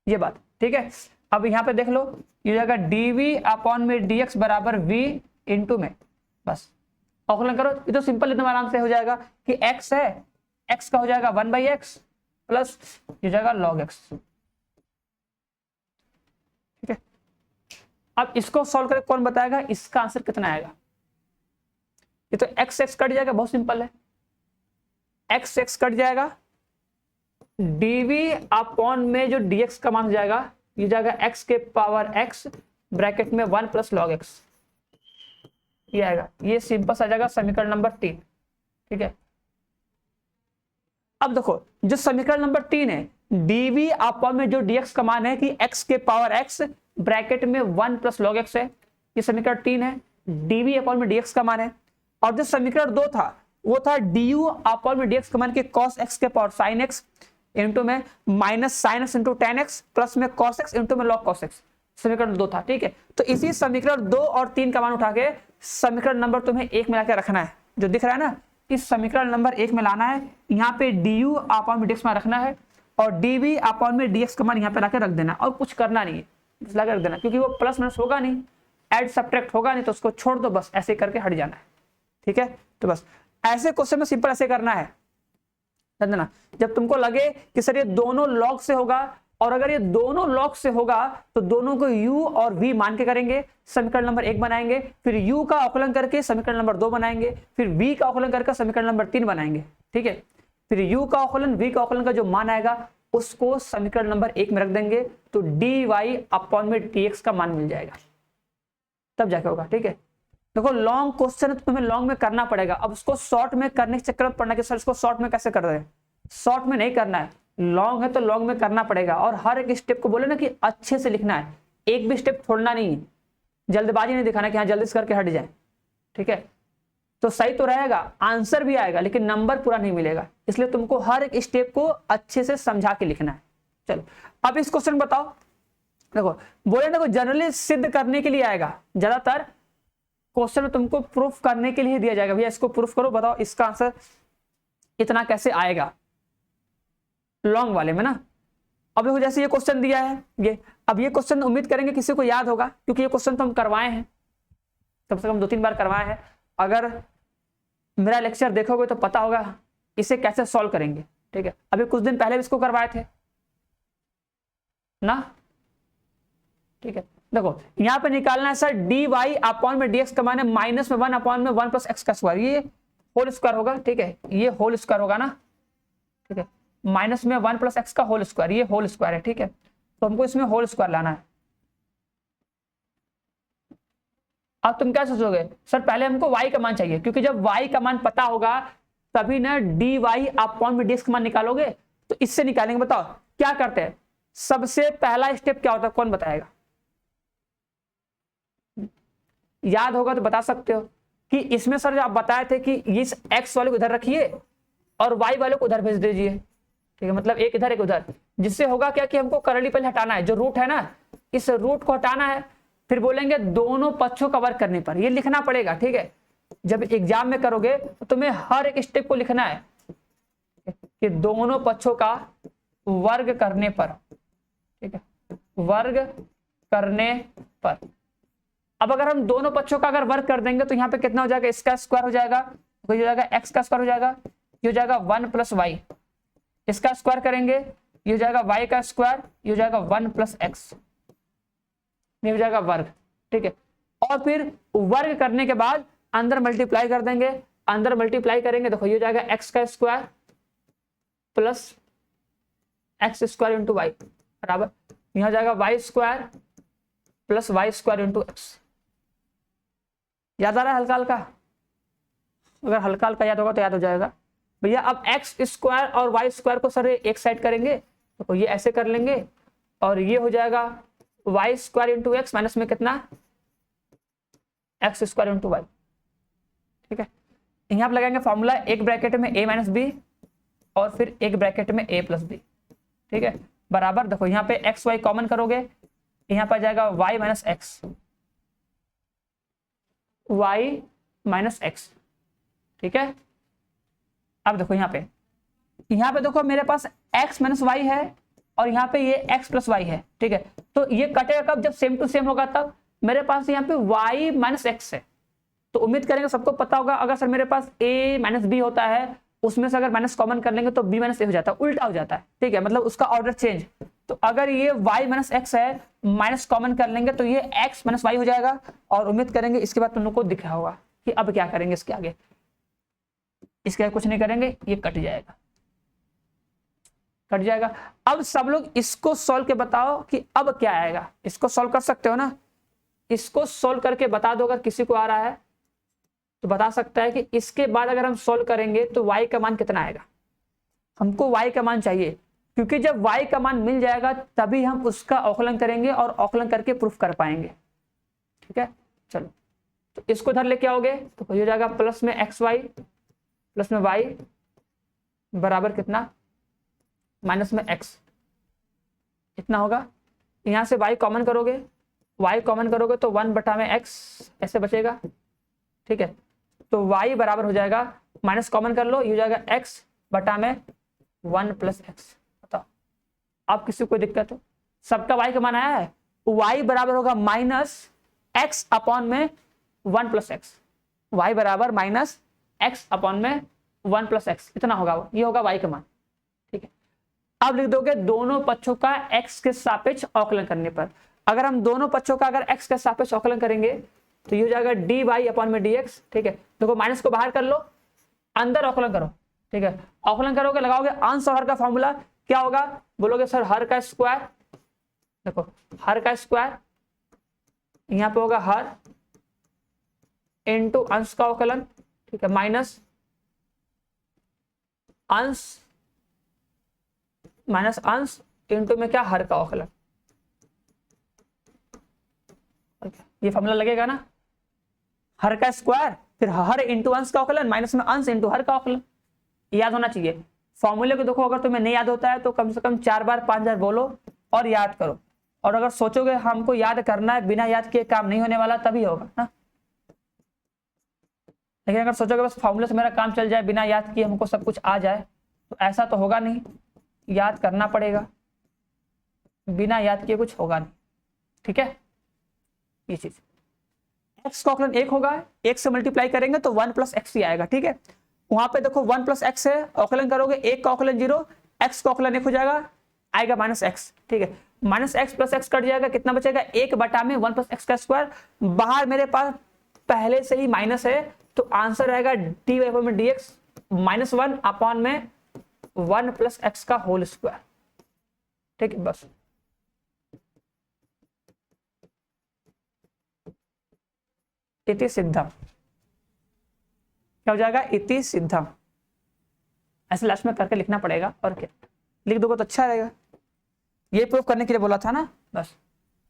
ये बात ठीक है। अब यहाँ पे देख लो, ये जाएगा dv अपॉन में dx बराबर v इनटू में, बस अवकलन करो। ये तो सिंपल एकदम आराम से हो जाएगा कि x है x का हो जाएगा 1/x प्लस ये जाएगा log x। ठीक है, अब इसको सॉल्व करके कौन बताएगा इसका आंसर कितना आएगा? ये तो x x कट जाएगा, बहुत सिंपल है, x x कट जाएगा, dv अपॉन में जो dx का मान हो जाएगा ये जाएगा x के पावर x ब्रैकेट में 1 प्लस log x, ये आएगा। ये सिंपल सा जाएगा समीकरण नंबर 3। ठीक है, अब देखो जो समीकरण नंबर 3 है, dv अपॉन में जो dx का मान है कि x के पावर x ब्रैकेट में 1 प्लस log x है, ये समीकरण 3 है, dv अपॉन में dx का मान है। और जो समीकरण 2 था वो था du अपॉन में dx का मान के cos x के पावर sin x इंटू में minus sin x into tan x plus में cos x इंटू में log cos x, समीकरण 2 था। ठीक है, तो इसी समीकरण 2 और 3 का मान उठा के समीकरण नंबर तुम्हें 1 में लाके रखना है, जो दिख रहा है ना, इस समीकरण नंबर 1 में लाना है, यहाँ पे du अपॉन में dx मान रखना है और dv अपॉन में dx का मान यहाँ पे लाके रख देना, और कुछ करना नहीं है, बस लाके रख देना, क्योंकि वो प्लस माइनस होगा नहीं, ऐड सब्ट्रैक्ट होगा नहीं, तो उसको छोड़ दो, बस ऐसे करके हट जाना है। ठीक है, तो बस ऐसे क्वेश्चन में सिंपल ऐसे करना है, समझना। जब तुमको लगे कि सर ये दोनों लॉग से होगा, और अगर ये दोनों लॉग से होगा तो दोनों को u और v मान के करेंगे, समीकरण नंबर 1 बनाएंगे, फिर u का अवकलन करके समीकरण नंबर 2 बनाएंगे, फिर v का अवकलन करके समीकरण नंबर 3 बनाएंगे। ठीक है, फिर u का अवकलन v का अवकलन का जो मान आएगा उसको समीकरण नंबर 1 में रख देंगे, तो dy अपॉन में dx का मान मिल जाएगा, तब जाके होगा। ठीक है, देखो लॉन्ग क्वेश्चन है तो तुम्हें लॉन्ग में करना पड़ेगा, अब उसको शॉर्ट में करने के चक्कर में पड़ना कि सर इसको शॉर्ट में कैसे कर रहे हैं, शॉर्ट में नहीं करना है, लॉन्ग है तो लॉन्ग में करना पड़ेगा। और हर एक स्टेप को बोले ना कि अच्छे से लिखना है, एक भी स्टेप छोड़ना नहीं है, जल्दबाजी नहीं दिखाना कि हाँ जल्दी से करके हट जाए। ठीक है, तो सही तो रहेगा, आंसर भी आएगा, लेकिन नंबर पूरा नहीं मिलेगा, इसलिए तुमको हर एक स्टेप को अच्छे से समझा के लिखना है। चलो अब इस क्वेश्चन बताओ, देखो बोले ना जनरली सिद्ध करने के लिए आएगा, ज्यादातर क्वेश्चन में तुमको प्रूफ करने के लिए दिया जाएगा, भैया इसको प्रूफ करो, बताओ इसका आंसर इतना कैसे आएगा, लॉन्ग वाले में ना। अब देखो जैसे ये क्वेश्चन दिया है, ये अब ये क्वेश्चन उम्मीद करेंगे किसी को याद होगा, क्योंकि ये क्वेश्चन तो हम करवाए हैं, कम से कम 2-3 बार करवाए हैं। अगर मेरा लेक्चर देखोगे तो पता होगा इसे कैसे सॉल्व करेंगे। ठीक है, अभी कुछ दिन पहले भी इसको करवाए थे ना। ठीक है, देखो यहाँ पे निकालना है सर dy अपॉन में dx का मान है माइनस में 1 अपॉन में 1 प्लस x का स्क्वायर, ये होल स्क्वायर होगा। ठीक है, ये होल स्क्वायर होगा ना। ठीक है, माइनस में 1 प्लस x का होल स्क्वायर, ये होल स्क्वायर है। ठीक है, तो हमको इसमें होल स्क्वायर लाना है। अब तुम क्या सोचोगे सर पहले हमको y का मान चाहिए, क्योंकि जब y का मान पता होगा तभी ना dy अपॉन में dx का मान निकालोगे, तो इससे निकालेंगे। बताओ क्या करते हैं, सबसे पहला स्टेप क्या होता है, कौन बताएगा? याद होगा तो बता सकते हो कि इसमें सर आप बताए थे कि इस x वाले को इधर रखिए और y वाले को उधर भेज दीजिए। ठीक है, मतलब एक इधर एक उधर, जिससे होगा क्या कि हमको करली पहले हटाना है, जो रूट है ना इस रूट को हटाना है, फिर बोलेंगे दोनों पक्षों का वर्ग करने पर, ये लिखना पड़ेगा। ठीक है, जब एग्जाम में करोगे तो तुम्हें हर एक स्टेप को लिखना है कि दोनों पक्षों का वर्ग करने पर। ठीक है, वर्ग करने पर। अब अगर हम दोनों पक्षों का अगर वर्ग कर देंगे तो यहाँ पे कितना हो जाएगा, इसका स्क्वायर हो जाएगा, तो ये हो जाएगा x का स्क्वायर हो जाएगा, ये हो जाएगा 1 प्लस वाई, इसका स्क्वायर करेंगे ये हो जाएगा y का स्क्वायर, ये हो जाएगा 1 प्लस x, ये हो जाएगा वर्ग। ठीक है, और फिर वर्ग करने के बाद अंदर मल्टीप्लाई कर देंगे, अंदर मल्टीप्लाई करेंगे, देखो ये हो जाएगा x का square plus x square into Y बराबर, यहाँ हो जाएगा y square plus Y square into X. याद आ रहा है हल्का हल्का? अगर हल्का हल्का याद होगा तो याद हो जाएगा भैया। अब एक्स स्क्वायर और वाई स्क्वायर को सर एक साइड करेंगे तो ये ऐसे कर लेंगे, और ये हो जाएगा Y square into X minus में कितना, एक्स स्क्वायर इंटू वाई। ठीक है, यहाँ पर लगाएंगे फॉर्मूला, एक ब्रैकेट में a माइनस बी और फिर एक ब्रैकेट में a प्लस बी। ठीक है, बराबर, देखो यहाँ पे एक्स वाई कॉमन करोगे, यहाँ पर जाएगा y minus x, y minus x. ठीक है, अब देखो यहाँ पे देखो मेरे पास x माइनस वाई है और यहाँ पे ये x प्लस वाई है। ठीक है, तो ये कटेगा कब, जब सेम टू सेम होगा तब। मेरे पास यहाँ पे y माइनस एक्स है, तो उम्मीद करेंगे सबको पता होगा, अगर सर मेरे पास a माइनस बी होता है उसमें से अगर माइनस कॉमन कर लेंगे तो b माइनस ए हो जाता है, उल्टा हो जाता है, ठीक है, मतलब उसका ऑर्डर चेंज। तो अगर ये y माइनस एक्स है, माइनस कॉमन कर लेंगे तो ये x माइनस वाई हो जाएगा। और उम्मीद करेंगे इसके बाद तुम लोग को दिख रहा होगा कि अब क्या करेंगे, इसके आगे कुछ नहीं करेंगे, ये कट जाएगा, कट जाएगा। अब सब लोग इसको सॉल्व के बताओ कि अब क्या आएगा। इसको सॉल्व कर सकते हो ना, इसको सॉल्व करके बता दो, अगर किसी को आ रहा है तो बता सकता है कि इसके बाद अगर हम सॉल्व करेंगे तो y का मान कितना आएगा। हमको y का मान चाहिए, क्योंकि जब y का मान मिल जाएगा तभी हम उसका औकलन करेंगे और औकलन करके प्रूफ कर पाएंगे, ठीक है। चलो तो इसको इधर लेके आओगे तो हो जाएगा प्लस में एक्स वाई प्लस में y बराबर कितना, माइनस में x, इतना होगा। यहां से y कॉमन करोगे, तो 1/x ऐसे बचेगा, ठीक है। तो y बराबर हो जाएगा, माइनस कॉमन कर लो, ये हो जाएगा x बटा में 1 प्लस एक्स। बताओ अब किसी को दिक्कत हो, सबका y का मान आया है। y बराबर होगा माइनस एक्स अपॉन में 1 प्लस एक्स, y बराबर माइनस एक्स अपॉन में 1 प्लस एक्स, इतना होगा, ये होगा y का मान, ठीक है। अब लिख दोगे दोनों पक्षों का x के सापेक्ष औकलन करने पर। अगर हम दोनों पक्षों का अगर x के सापेक्ष औकलन करेंगे तो ये हो जाएगा डी वाई अपॉन में dx, ठीक है। देखो माइनस को बाहर कर लो, अंदर औकलन करो, ठीक है। औकलन करोगे, लगाओगे अंश और हर का फॉर्मूला, क्या होगा बोलोगे सर हर का स्क्वायर, देखो हर का स्क्वायर यहां पे होगा हर इनटू अंश का औकलन, ठीक है, माइनस अंश इनटू में क्या हर का औकलन, ये फॉर्मूला लगेगा ना, हर का स्क्वायर फिर हर इंटू अंश का औकलन माइनस में अंश इंटू हर का औकलन, याद होना चाहिए। फॉर्मूले को देखो, अगर तुम्हें नहीं याद होता है तो कम से कम 4 बार 5 बार बोलो और याद करो। और अगर सोचोगे हमको याद करना है, बिना याद किए काम नहीं होने वाला, तभी होगा ना। लेकिन अगर सोचोगे बस फॉर्मूले से मेरा काम चल जाए, बिना याद किए हमको सब कुछ आ जाए, तो ऐसा तो होगा नहीं, याद करना पड़ेगा, बिना याद किए कुछ होगा नहीं, ठीक है। ये चीज x का औकलन 1 होगा, 1 से मल्टीप्लाई करेंगे तो 1 प्लस एक्स ही आएगा, ठीक है। वहां पे देखो 1 प्लस एक्स है, औकलन करोगे 1 का औकलन 0, x का औकलन 1 हो जाएगा, आएगा माइनस एक्स, ठीक है। Minus x plus x cut जाएगा, कितना बचेगा 1 बटा में 1 प्लस एक्स का स्क्वायर। बाहर मेरे पास पहले से ही माइनस है, तो आंसर रहेगा डी वाई में डी एक्स माइनस 1 अपॉन में 1 प्लस एक्स का होल स्क्वायर, ठीक है। बस इति सिद्धम, क्या हो जाएगा इति सिद्धम, ऐसे लास्ट में करके लिखना पड़ेगा, और क्या लिख दोगे तो अच्छा रहेगा। ये प्रूफ करने के लिए बोला था ना, बस।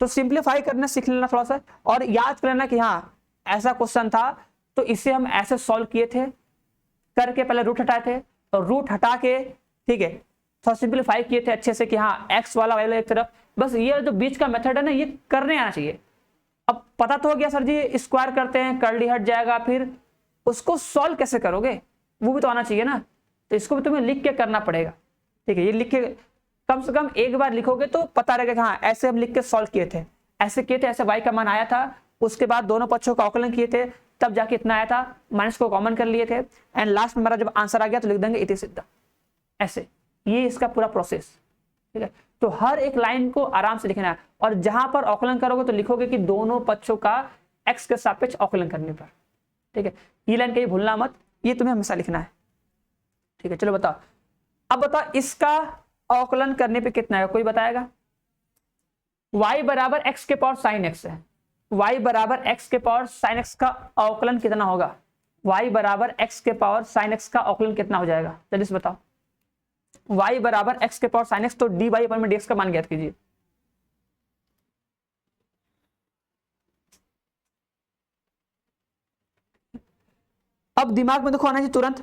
तो सिंप्लीफाई करना सीख लेना थोड़ा सा, और याद कर लेना कि हाँ ऐसा क्वेश्चन था तो इसे हम ऐसे सॉल्व किए थे, करके पहले रूट हटाए थे, और रूट हटा के, ठीक है, थोड़ा सिंप्लीफाई किए थे अच्छे से कि हाँ एक्स वाला वाला एक तरफ, बस ये जो बीच का मेथड है ना, ये करने आना चाहिए। अब पता तो हो गया सर जी स्क्वायर करते हैं, कर्ली हट जाएगा, फिर उसको सॉल्व कैसे करोगे वो भी तो आना चाहिए ना, तो इसको भी तुम्हें लिख के करना पड़ेगा, ठीक है। ये लिख के कम से कम एक बार लिखोगे तो पता रहेगा कि हाँ ऐसे हम लिख के सॉल्व किए थे, ऐसे किए थे, ऐसे y का मान आया था, उसके बाद दोनों पक्षों का औकलन किए थे, तब जाके इतना आया था, माइनस को कॉमन कर लिए थे, एंड लास्ट में हमारा जब आंसर आ गया तो लिख देंगे इति सिद्धम, ऐसे। ये इसका पूरा प्रोसेस, ठीक है। तो हर एक लाइन को आराम से लिखना है, और जहां पर औकलन करोगे तो लिखोगे कि दोनों पक्षों का x के सापेक्ष औकलन करने पर, ठीक है। ये लाइन कहीं भूलना मत, ये तुम्हें हमेशा लिखना है, ठीक है। चलो बताओ, अब बताओ इसका औकलन करने पे कितना है, कोई बताएगा। y बराबर x के पावर साइन x है, y बराबर x के पावर साइन x का औकलन कितना होगा, y बराबर x के पावर साइन x का औकलन कितना हो जाएगा, जल्दी से बताओ। y बराबर x के पावर साइन x, तो dy अपन में dx का मान ज्ञात कीजिए। अब दिमाग में देखो आना चाहिए तुरंत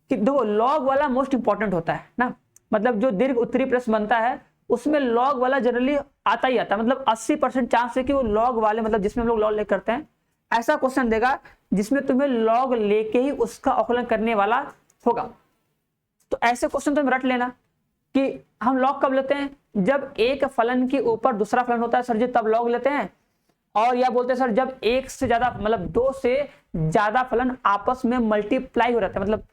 कि देखो लॉग वाला मोस्ट इंपॉर्टेंट होता है ना, मतलब जो दीर्घ उत्तरी प्रश्न बनता है उसमें लॉग वाला जनरली आता ही आता है, मतलब 80% चांस है कि वो लॉग वाले, मतलब जिसमें हम लोग लॉग ले करते हैं, ऐसा क्वेश्चन देगा जिसमें तुम्हें लॉग लेके ही उसका औकलन करने वाला होगा। तो ऐसे क्वेश्चन तुम रट लेना कि हम लॉग कब लेते हैं, जब एक फलन के ऊपर दूसरा फलन होता है सर जी तब लॉग लेते हैं, और या बोलते हैं सर जब एक से ज्यादा, मतलब 2 से ज्यादा फलन आपस में मल्टीप्लाई हो रहता है, मतलब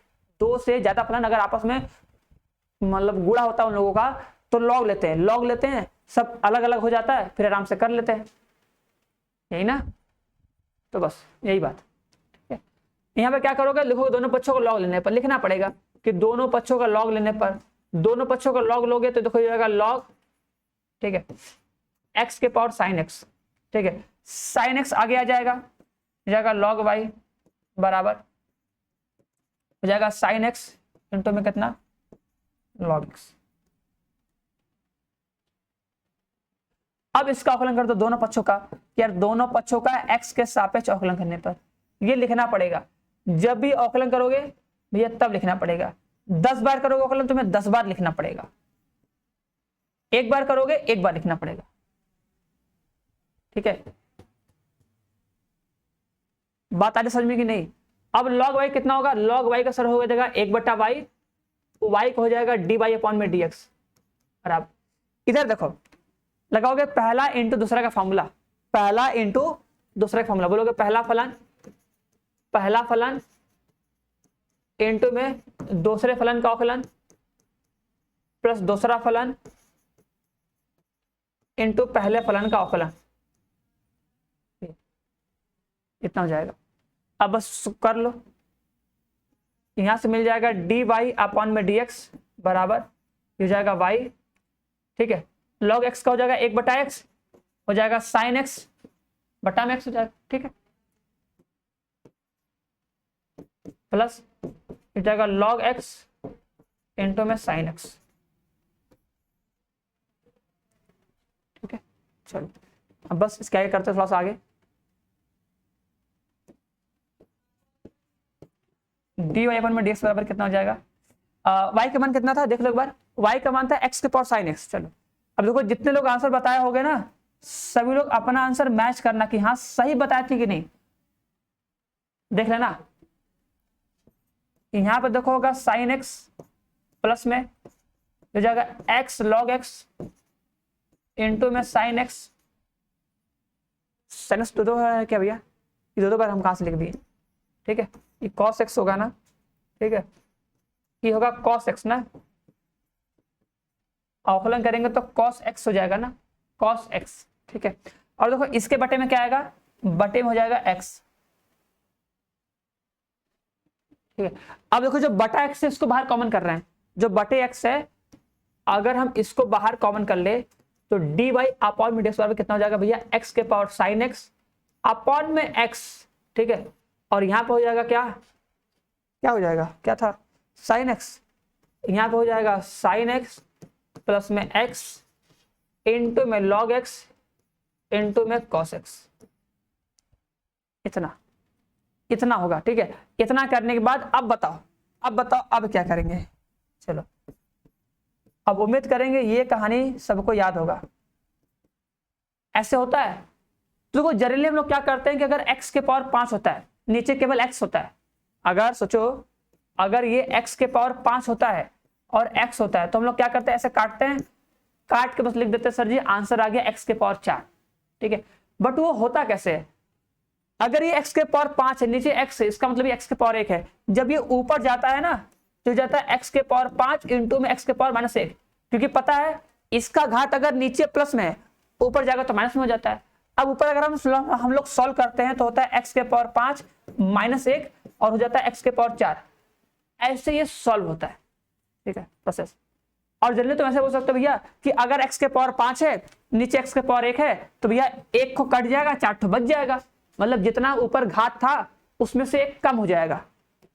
दो से ज्यादा फलन अगर आपस में मतलब गुणा होता है उन लोगों का तो लॉग लेते हैं, सब अलग अलग हो जाता है, फिर आराम से कर लेते हैं, यही ना। तो बस यही बात, ठीक है। यहाँ पे क्या करोगे, लिखोगे दोनों पक्षों को लॉग लेने पर, लिखना पड़ेगा कि दोनों पक्षों का लॉग लेने पर, दोनों पक्षों का लॉग लोगे तो देखो जाएगा लॉग, ठीक है, x के पावर साइन x, ठीक है, साइन x आगे आ जाएगा लॉग y बराबर हो जाएगा साइन x इंटू में कितना लॉग x। अब इसका अवकलन कर दो दोनों पक्षों का, यार दोनों पक्षों का x के सापेक्ष अवकलन करने पर ये लिखना पड़ेगा। जब भी अवकलन करोगे भैया तब लिखना पड़ेगा, 10 बार करोगे अवकलन तुम्हें 10 बार लिखना पड़ेगा, एक बार करोगे एक बार लिखना पड़ेगा, ठीक है। बात आगे समझ में कि नहीं। अब log y कितना होगा, log y का सर हो जाएगा 1/y, y को हो जाएगा dy अपॉन में dx बराबर। इधर देखो लगाओगे पहला इंटू दूसरा का फॉर्मूला, पहला इंटू दूसरा का फॉर्मूला, बोलोगे पहला फलन इंटू में दूसरे फलन का अवकलन प्लस दूसरा फलन इंटू पहले फलन का अवकलन, इतना हो जाएगा। अब बस कर लो, यहां से मिल जाएगा dy अपॉन में dx बराबर हो जाएगा y, ठीक है, log x का हो जाएगा 1/x हो जाएगा sin x बटा में x हो जाएगा, ठीक है, प्लस हो जाएगा log x इंटू में sin x, ठीक है। चलो अब बस इसका आगे करते थोड़ा सा आगे, dy अपन में dx बराबर कितना हो जाएगा, y का मान कितना था देख लो एक बार, y का मान था x के पावर sin x। चलो अब देखो जितने लोग आंसर बताए होंगे ना सभी लोग अपना आंसर मैच करना कि हाँ सही बताए थे कि नहीं, देख लेना। यहां पर देखो होगा sin x प्लस में हो जाएगा x log x इंटू में sin x, sin x दो है क्या भैया, ये दो बार हम कहां से लिख दिए, ठीक है, ये cos x होगा ना, ठीक है, ये होगा cos x ना, अवकलन करेंगे तो cos x हो जाएगा ना, cos x, ठीक है। और देखो इसके बटे में क्या आएगा, बटे में हो जाएगा x, ठीक है। अब देखो जो बटा x है इसको बाहर कॉमन कर रहे हैं, जो बटे x है अगर हम इसको बाहर कॉमन कर ले तो dy अपॉन में dx बराबर कितना हो जाएगा भैया, x के पावर sin x अपॉन में x, ठीक है, और यहां पे हो जाएगा क्या हो जाएगा, क्या था sin x, यहां पे हो जाएगा sin x प्लस में x इंटू में log x इंटू में cos x, इतना होगा, ठीक है। इतना करने के बाद अब बताओ अब क्या करेंगे। चलो अब उम्मीद करेंगे ये कहानी सबको याद होगा, ऐसे होता है। तो देखो जनरली हम लोग क्या करते हैं कि अगर x के पावर 5 होता है नीचे केवल x होता है, अगर सोचो अगर ये x के पावर 5 होता है और x होता है तो हम लोग क्या करते हैं, ऐसे काटते हैं, काट के बस लिख देते हैं सर जी आंसर आ गया x के पावर 4, ठीक है। बट वो होता कैसे है, अगर ये x के पावर 5 है नीचे x है इसका मतलब ये x के पावर 1 है, जब ये ऊपर जाता है ना तो जाता है x के पावर 5 इंटू में x के पावर -1, क्योंकि पता है इसका घात अगर नीचे प्लस में है ऊपर जाएगा तो माइनस में हो जाता है। अब ऊपर अगर हम लोग सॉल्व करते हैं तो होता है x के पावर 5 -1 और हो जाता है x के पावर 4, ऐसे ये सॉल्व होता है, ठीक है, प्रोसेस। और जनरली तो ऐसे बोल सकते हो भैया कि अगर x के पावर 5 है नीचे x के पावर 1 है तो भैया 1 को कट जाएगा 4 तो बच जाएगा, मतलब जितना ऊपर घात था उसमें से 1 कम हो जाएगा।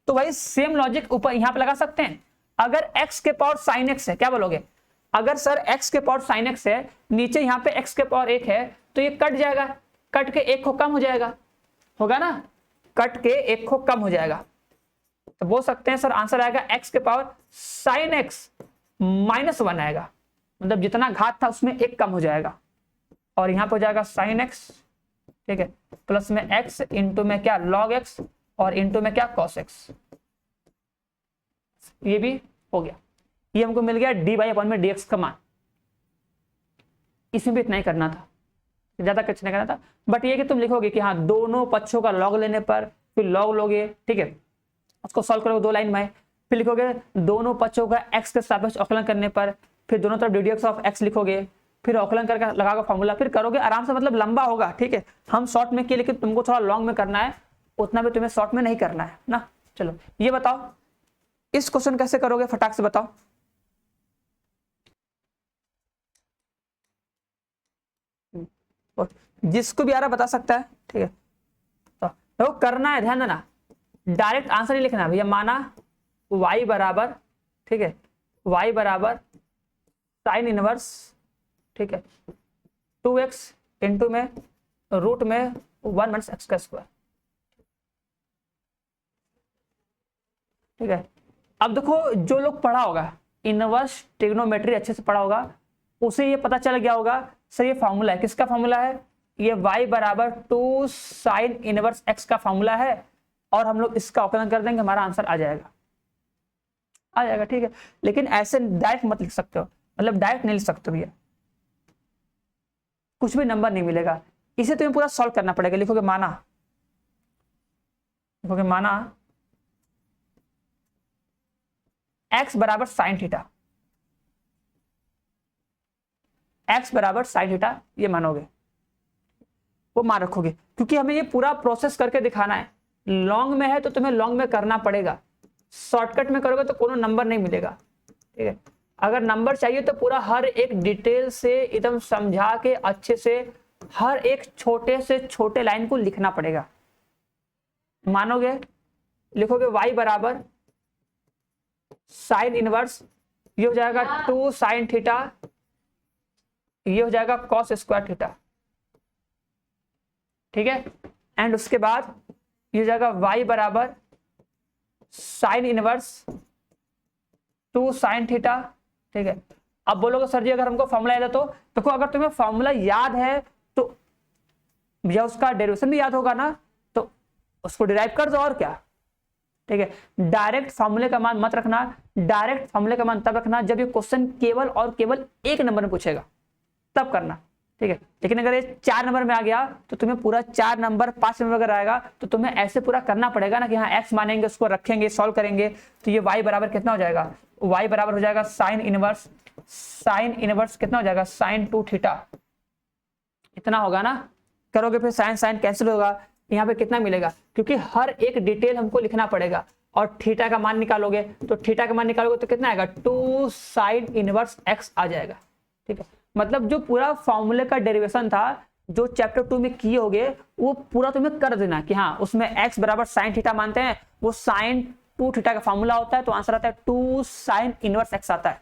तो वही सेम लॉजिक ऊपर यहां पे लगा सकते हैं। अगर x के पावर sin x है, क्या बोलोगे, अगर सर x के पावर sin x है नीचे यहाँ पे x के पावर 1 है तो ये कट जाएगा, कट के 1 को कम हो जाएगा, होगा ना, कट के 1 को कम हो जाएगा। तो बोल सकते हैं सर आंसर आएगा x के पावर sin x -1 आएगा, मतलब जितना घात था उसमें 1 कम हो जाएगा, और यहाँ पे हो जाएगा sin x, ठीक है, प्लस में x इंटू में क्या log x और इंटू में क्या cos x, ये भी हो गया। ये हमको मिल गया dy अपॉन में dx का मान। इसमें भी इतना ही करना था, ज्यादा कुछ नहीं करना था, बट ये कि तुम लिखोगे कि हाँ दोनों पक्षों का लॉग लेने पर फिर लॉग लोगे, ठीक है, उसको सॉल्व करोगे 2 लाइन में, फिर लिखोगे दोनों पक्षों का x के सापेक्ष अवकलन करने पर, फिर दोनों तरफ ddx ऑफ x लिखोगे, फिर अवकलन करके लगाओगे फॉर्मूला, फिर करोगे आराम से, मतलब लंबा होगा, ठीक है। हम शॉर्ट में किए लेकिन तुमको थोड़ा लॉन्ग में करना है, उतना भी तुम्हें शॉर्ट में नहीं करना है ना। चलो ये बताओ इस क्वेश्चन कैसे करोगे, फटाक से बताओ। जिसको भी आ रहा बता सकता है, ठीक है। तो करना है, ध्यान देना, डायरेक्ट आंसर नहीं लिखना भैया। माना y बराबर, ठीक है, y बराबर साइन इनवर्स, ठीक है, 2x इंटू में रूट में 1 माइनस एक्स का स्क्वायर, ठीक है। अब देखो जो लोग पढ़ा होगा इनवर्स ट्रिग्नोमेट्री अच्छे से पढ़ा होगा, उसे ये पता चल गया होगा सर ये फॉर्मूला है, किसका फॉर्मूला है, ये y बराबर 2 साइन इनवर्स x का फॉर्मूला है, और हम लोग इसका अवकलन कर देंगे, हमारा आंसर आ जाएगा, आ जाएगा, ठीक है। लेकिन ऐसे डायरेक्ट मत लिख सकते हो, मतलब डायरेक्ट नहीं लिख सकते भैया, कुछ भी नंबर नहीं मिलेगा, इसे तुम्हें पूरा सॉल्व करना पड़ेगा। लिखोगे माना, लिखोगे माना x बराबर साइन थीटा, x बराबर साइन थीटा, ये मानोगे, वो मान रखोगे, क्योंकि हमें ये पूरा प्रोसेस करके दिखाना है। लॉन्ग में है तो तुम्हें लॉन्ग में करना पड़ेगा, शॉर्टकट में करोगे तो कोनो नंबर नहीं मिलेगा, ठीक है। अगर नंबर चाहिए तो पूरा हर एक डिटेल से एकदम समझा के अच्छे से हर एक छोटे से छोटे लाइन को लिखना पड़ेगा। मानोगे, लिखोगे y बराबर साइन इनवर्स, ये हो जाएगा 2 साइन थीटा, ये हो जाएगा कॉस स्क्वायर थीटा, ठीक है। एंड उसके बाद ये हो जाएगा y बराबर साइन इनवर्स 2 साइन थीटा, ठीक है। अब बोलोगे सर जी अगर हमको फॉर्मूला याद है तो देखो, अगर तुम्हें फॉर्मूला याद है तो या उसका डेरिवेशन भी याद होगा ना, तो उसको डिराइव कर दो, और क्या, ठीक है। डायरेक्ट फॉर्मूले का मान मत रखना, डायरेक्ट फॉर्मूले का मान तब रखना जब ये क्वेश्चन केवल और केवल एक नंबर में पूछेगा, तब करना, ठीक है। लेकिन अगर ये 4 नंबर में आ गया तो तुम्हें पूरा 4 नंबर 5 नंबर अगर आएगा तो तुम्हें ऐसे पूरा करना पड़ेगा ना कि हाँ x मानेंगे, उसको रखेंगे, सॉल्व करेंगे, तो ये y बराबर कितना हो जाएगा, y बराबर हो जाएगा साइन इनवर्स कितना हो जाएगा, साइन 2 थीटा, इतना होगा ना। करोगे फिर साइन साइन कैंसिल होगा, यहाँ पे कितना मिलेगा, क्योंकि हर एक डिटेल हमको लिखना पड़ेगा। और थीटा का मान निकालोगे तो थीटा का मान निकालोगे तो कितना आएगा, 2 साइन इनवर्स x आ जाएगा, ठीक है। मतलब जो पूरा फॉर्मूले का डेरिवेशन था जो चैप्टर 2 में किए होगे वो पूरा तुम्हें कर देना कि हाँ उसमें x बराबर साइन थीटा मानते हैं, वो साइन 2 थीटा का फॉर्मूला होता है, तो आंसर आता है 2 साइन इनवर्स x आता है।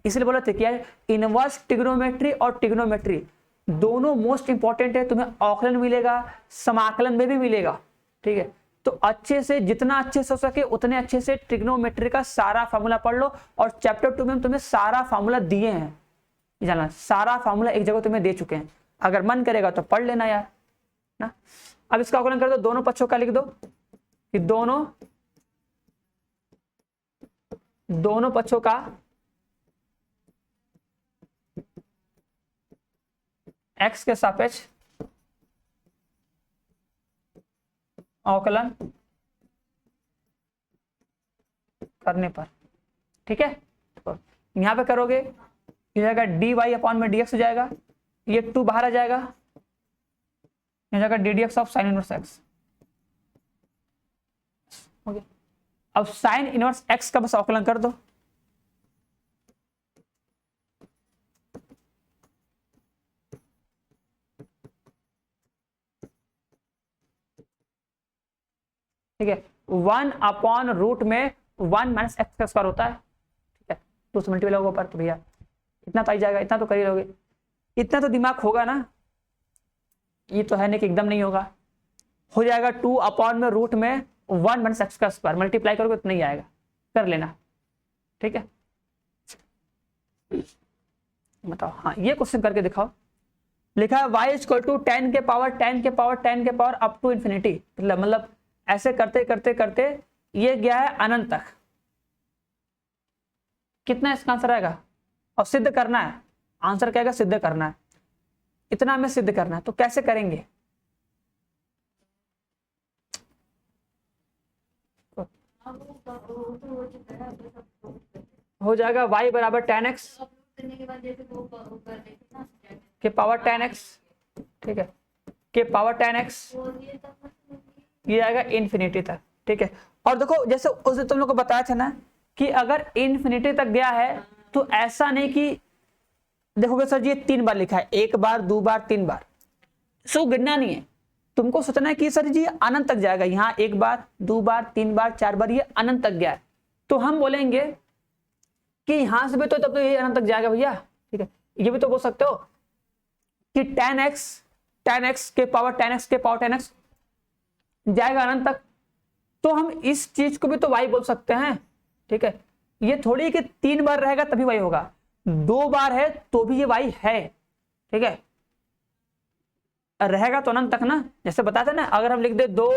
इसलिए बोला था कि इनवर्स ट्रिग्नोमेट्री और ट्रिग्नोमेट्री दोनों मोस्ट इंपॉर्टेंट है, तुम्हें अवकलन मिलेगा, समाकलन में भी मिलेगा, ठीक है। तो अच्छे से, जितना अच्छे से हो सके उतने अच्छे से ट्रिग्नोमेट्री का सारा फॉर्मूला पढ़ लो, और चैप्टर 2 में तुम्हें सारा फॉर्मूला दिए हैं, जाना सारा फॉर्मूला एक जगह तुम्हें दे चुके हैं, अगर मन करेगा तो पढ़ लेना यार ना। अब इसका अवकलन कर दो, दोनों पक्षों का लिख दो कि दोनों पक्षों का x के सापेक्ष अवकलन करने पर, ठीक है। तो यहां पे करोगे, ये जाएगा dy अपॉन में dx हो जाएगा, ये 2 बाहर आ जाएगा, ये जाएगा ddx of sine inverse x, okay. अब साइन इनवर्स x का बस अवकलन कर दो, ठीक है। 1 अपॉन रूट में 1 माइनस एक्स का स्क्वायर होता है, ठीक है। 2 से मल्टीप्लाई होगा पर, तो भैया इतना तो आ जाएगा, इतना तो कर ही लोगे, इतना तो दिमाग होगा ना, ये तो है नहीं कि एकदम नहीं होगा, हो जाएगा 2 अपॉन में रूट में 1 माइनस एक्स का स्क्वायर, मल्टीप्लाई करोगे तो नहीं आएगा, कर लेना, ठीक है। बताओ, हाँ ये क्वेश्चन करके दिखाओ। लिखा है y इक्वल टू 10 के पावर 10 के पावर 10 के पावर अप टू इन्फिनिटी, मतलब ऐसे करते करते करते ये गया है अनंत तक, कितना इसका आंसर आएगा, और सिद्ध करना है, आंसर क्या आएगा, सिद्ध करना है, इतना हमें सिद्ध करना है। तो कैसे करेंगे, हो जाएगा y बराबर tan x के पावर tan x, ठीक है, के पावर tan x, ये आएगा इन्फिनिटी तक, ठीक है। और देखो जैसे उस तुम लोग को बताया था ना कि अगर इन्फिनिटी तक गया है तो ऐसा नहीं कि देखोगे सर जी ये 3 बार लिखा है, 1 बार 2 बार 3 बार, सो गिनना नहीं है, तुमको सोचना है कि सर जी अनंत तक जाएगा, यहाँ 1 बार 2 बार 3 बार 4 बार, ये अनंत तक गया है, तो हम बोलेंगे कि यहां से भी तो तब तो ये अनंत तक जाएगा भैया, ठीक है। ये भी तो बोल सकते हो कि tan x के पावर tan x जाएगा अनंत तक, तो हम इस चीज को भी तो y बोल सकते हैं, ठीक है। ये थोड़ी कि 3 बार रहेगा तभी y होगा, 2 बार है तो भी ये y है, ठीक है, रहेगा तो अनंत तक ना। जैसे बताते ना, अगर हम लिख दे 2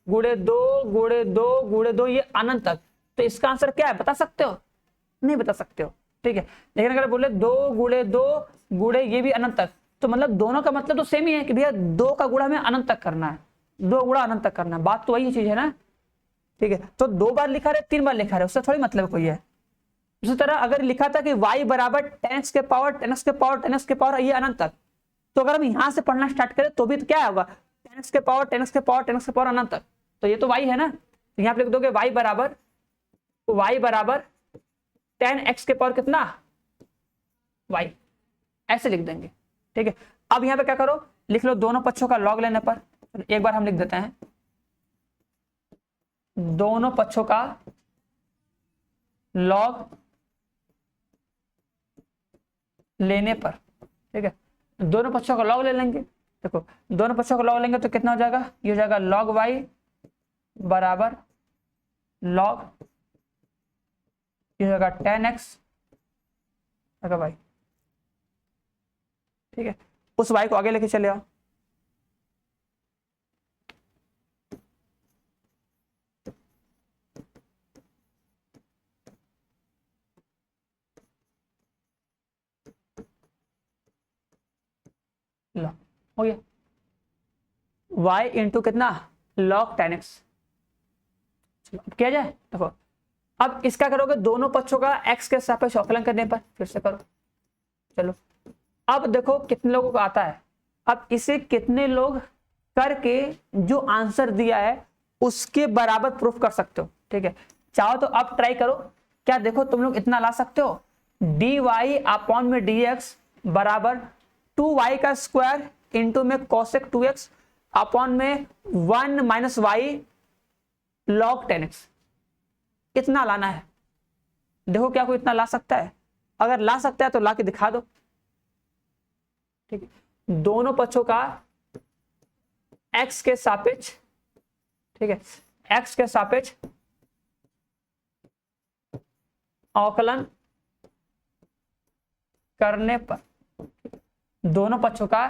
गुणे 2 गुणे 2 गुणे 2 ये अनंत तक, तो इसका आंसर क्या है बता सकते हो? नहीं बता सकते हो, ठीक है। लेकिन अगर बोले 2 गुणे 2 गुणे ये भी अनंत तक, तो मतलब दोनों का मतलब तो सेम ही है कि भैया 2 का गुणा हमें अनंत तक करना है, 2 गुणा अनंत तक करना है, बात तो वही चीज है ना, ठीक है। तो 2 बार लिखा रहे 3 बार लिखा रहे उससे थोड़ी मतलब कोई है। उसी तरह अगर लिखा था कि y बराबर tan x के पावर tan x के पावर tan x के पावर ये अनंत तक, तो अगर हम यहां से पढ़ना स्टार्ट करें तो भी तो क्या होगा, tan x के पावर tan x के पावर tan x के पावर अनंत तक, तो ये तो y है ना, तो यहां पे लिख दोगे y बराबर tan x के पावर कितना y, ऐसे लिख देंगे, ठीक है। अब यहां पे क्या करो, लिख लो दोनों पक्षों का लॉग लेने पर, एक बार हम लिख देते हैं दोनों पक्षों का लॉग लेने पर, ठीक है, दोनों पक्षों का लॉग ले लेंगे। देखो दोनों पक्षों का लॉग लेंगे तो कितना हो जाएगा, ये हो जाएगा log y बराबर log, ये हो जाएगा tan x y, ठीक है। उस y को आगे लेके चले आओ, लो हो गया y इंटू कितना log tan x, अब किया जाए। देखो अब इसका करोगे दोनों पक्षों का x के सापेक्ष अवकलन करने पर, फिर से करो, चलो अब देखो कितने लोगों को आता है, अब इसे कितने लोग करके जो आंसर दिया है उसके बराबर प्रूफ कर सकते हो, ठीक है। चाहो तो अब ट्राई करो, क्या देखो तुम लोग इतना ला सकते हो, dy अपॉन में dx बराबर 2y का स्क्वायर इंटू में cosec 2x अपॉन में 1 माइनस y log 10x, इतना लाना है। देखो क्या कोई इतना ला सकता है? अगर ला सकता है तो ला के दिखा दो, ठीक है। दोनों पक्षों का x के सापेक्ष, ठीक है, x के सापेक्ष अवकलन करने पर, दोनों पक्षों का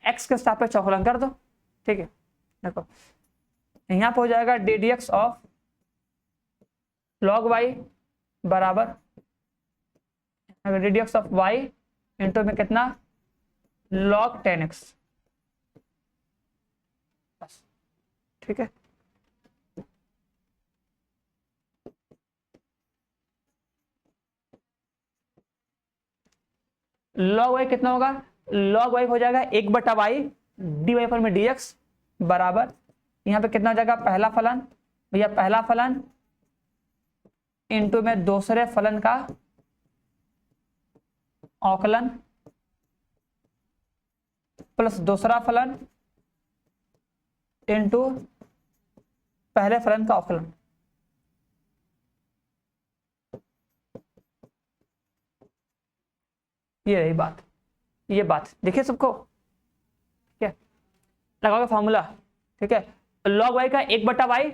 x के सापेक्ष अवकलन कर दो, ठीक है। देखो यहां पर हो जाएगा ddx ऑफ log y बराबर ddx ऑफ y इंटू में कितना log 10x, बस, ठीक है। log y कितना होगा, log y हो जाएगा 1/y dy पर में dx बराबर, यहां पे कितना हो जाएगा पहला फलन, भैया पहला फलन इंटू में दूसरे फलन का अवकलन प्लस दूसरा फलन इंटू पहले फलन का अवकलन, ये रही बात, ये बात देखिए सबको, ठीक है। लगाओगे फॉर्मूला, ठीक है, log y का 1/y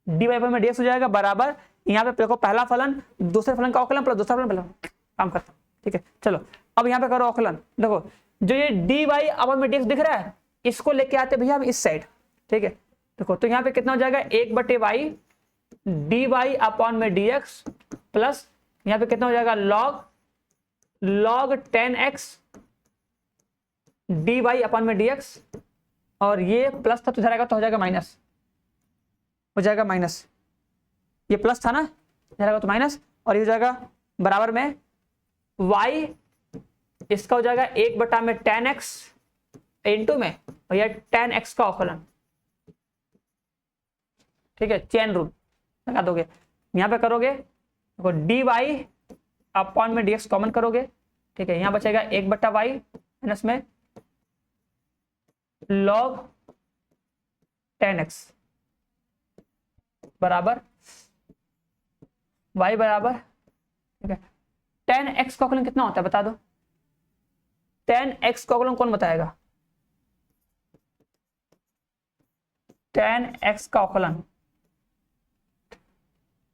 dy पर में dx हो जाएगा बराबर, यहाँ पे देखो पहला फलन दूसरे फलन का अवकलन प्लस दूसरा फलन, काम करता, ठीक है। चलो अब यहाँ पे करो अवकलन, देखो जो ये dy अपन में dx दिख रहा है इसको लेके आते भैया हम इस साइड, ठीक है। देखो तो यहाँ पे कितना हो जाएगा 1/y dy अपॉन में dx प्लस यहाँ पे कितना हो जाएगा log 10x dy अपॉन में dx, और ये प्लस था तो इधर आएगा तो हो जाएगा माइनस, हो जाएगा माइनस, ये प्लस था ना, जाएगा तो माइनस, और ये हो जाएगा बराबर में y, इसका हो जाएगा 1 में tan x इंटू में भैया tan x का अवकलन। ठीक है, चेन रूल लगा दोगे, यहां पे करोगे देखो dy अपॉन में dx कॉमन करोगे। ठीक है, यहां बचेगा 1/y माइनस में log tan x बराबर y बराबर, ठीक है, tan x का अवकलन कितना होता है बता दो, tan x का अवकलन कौन बताएगा, tan x का अवकलन,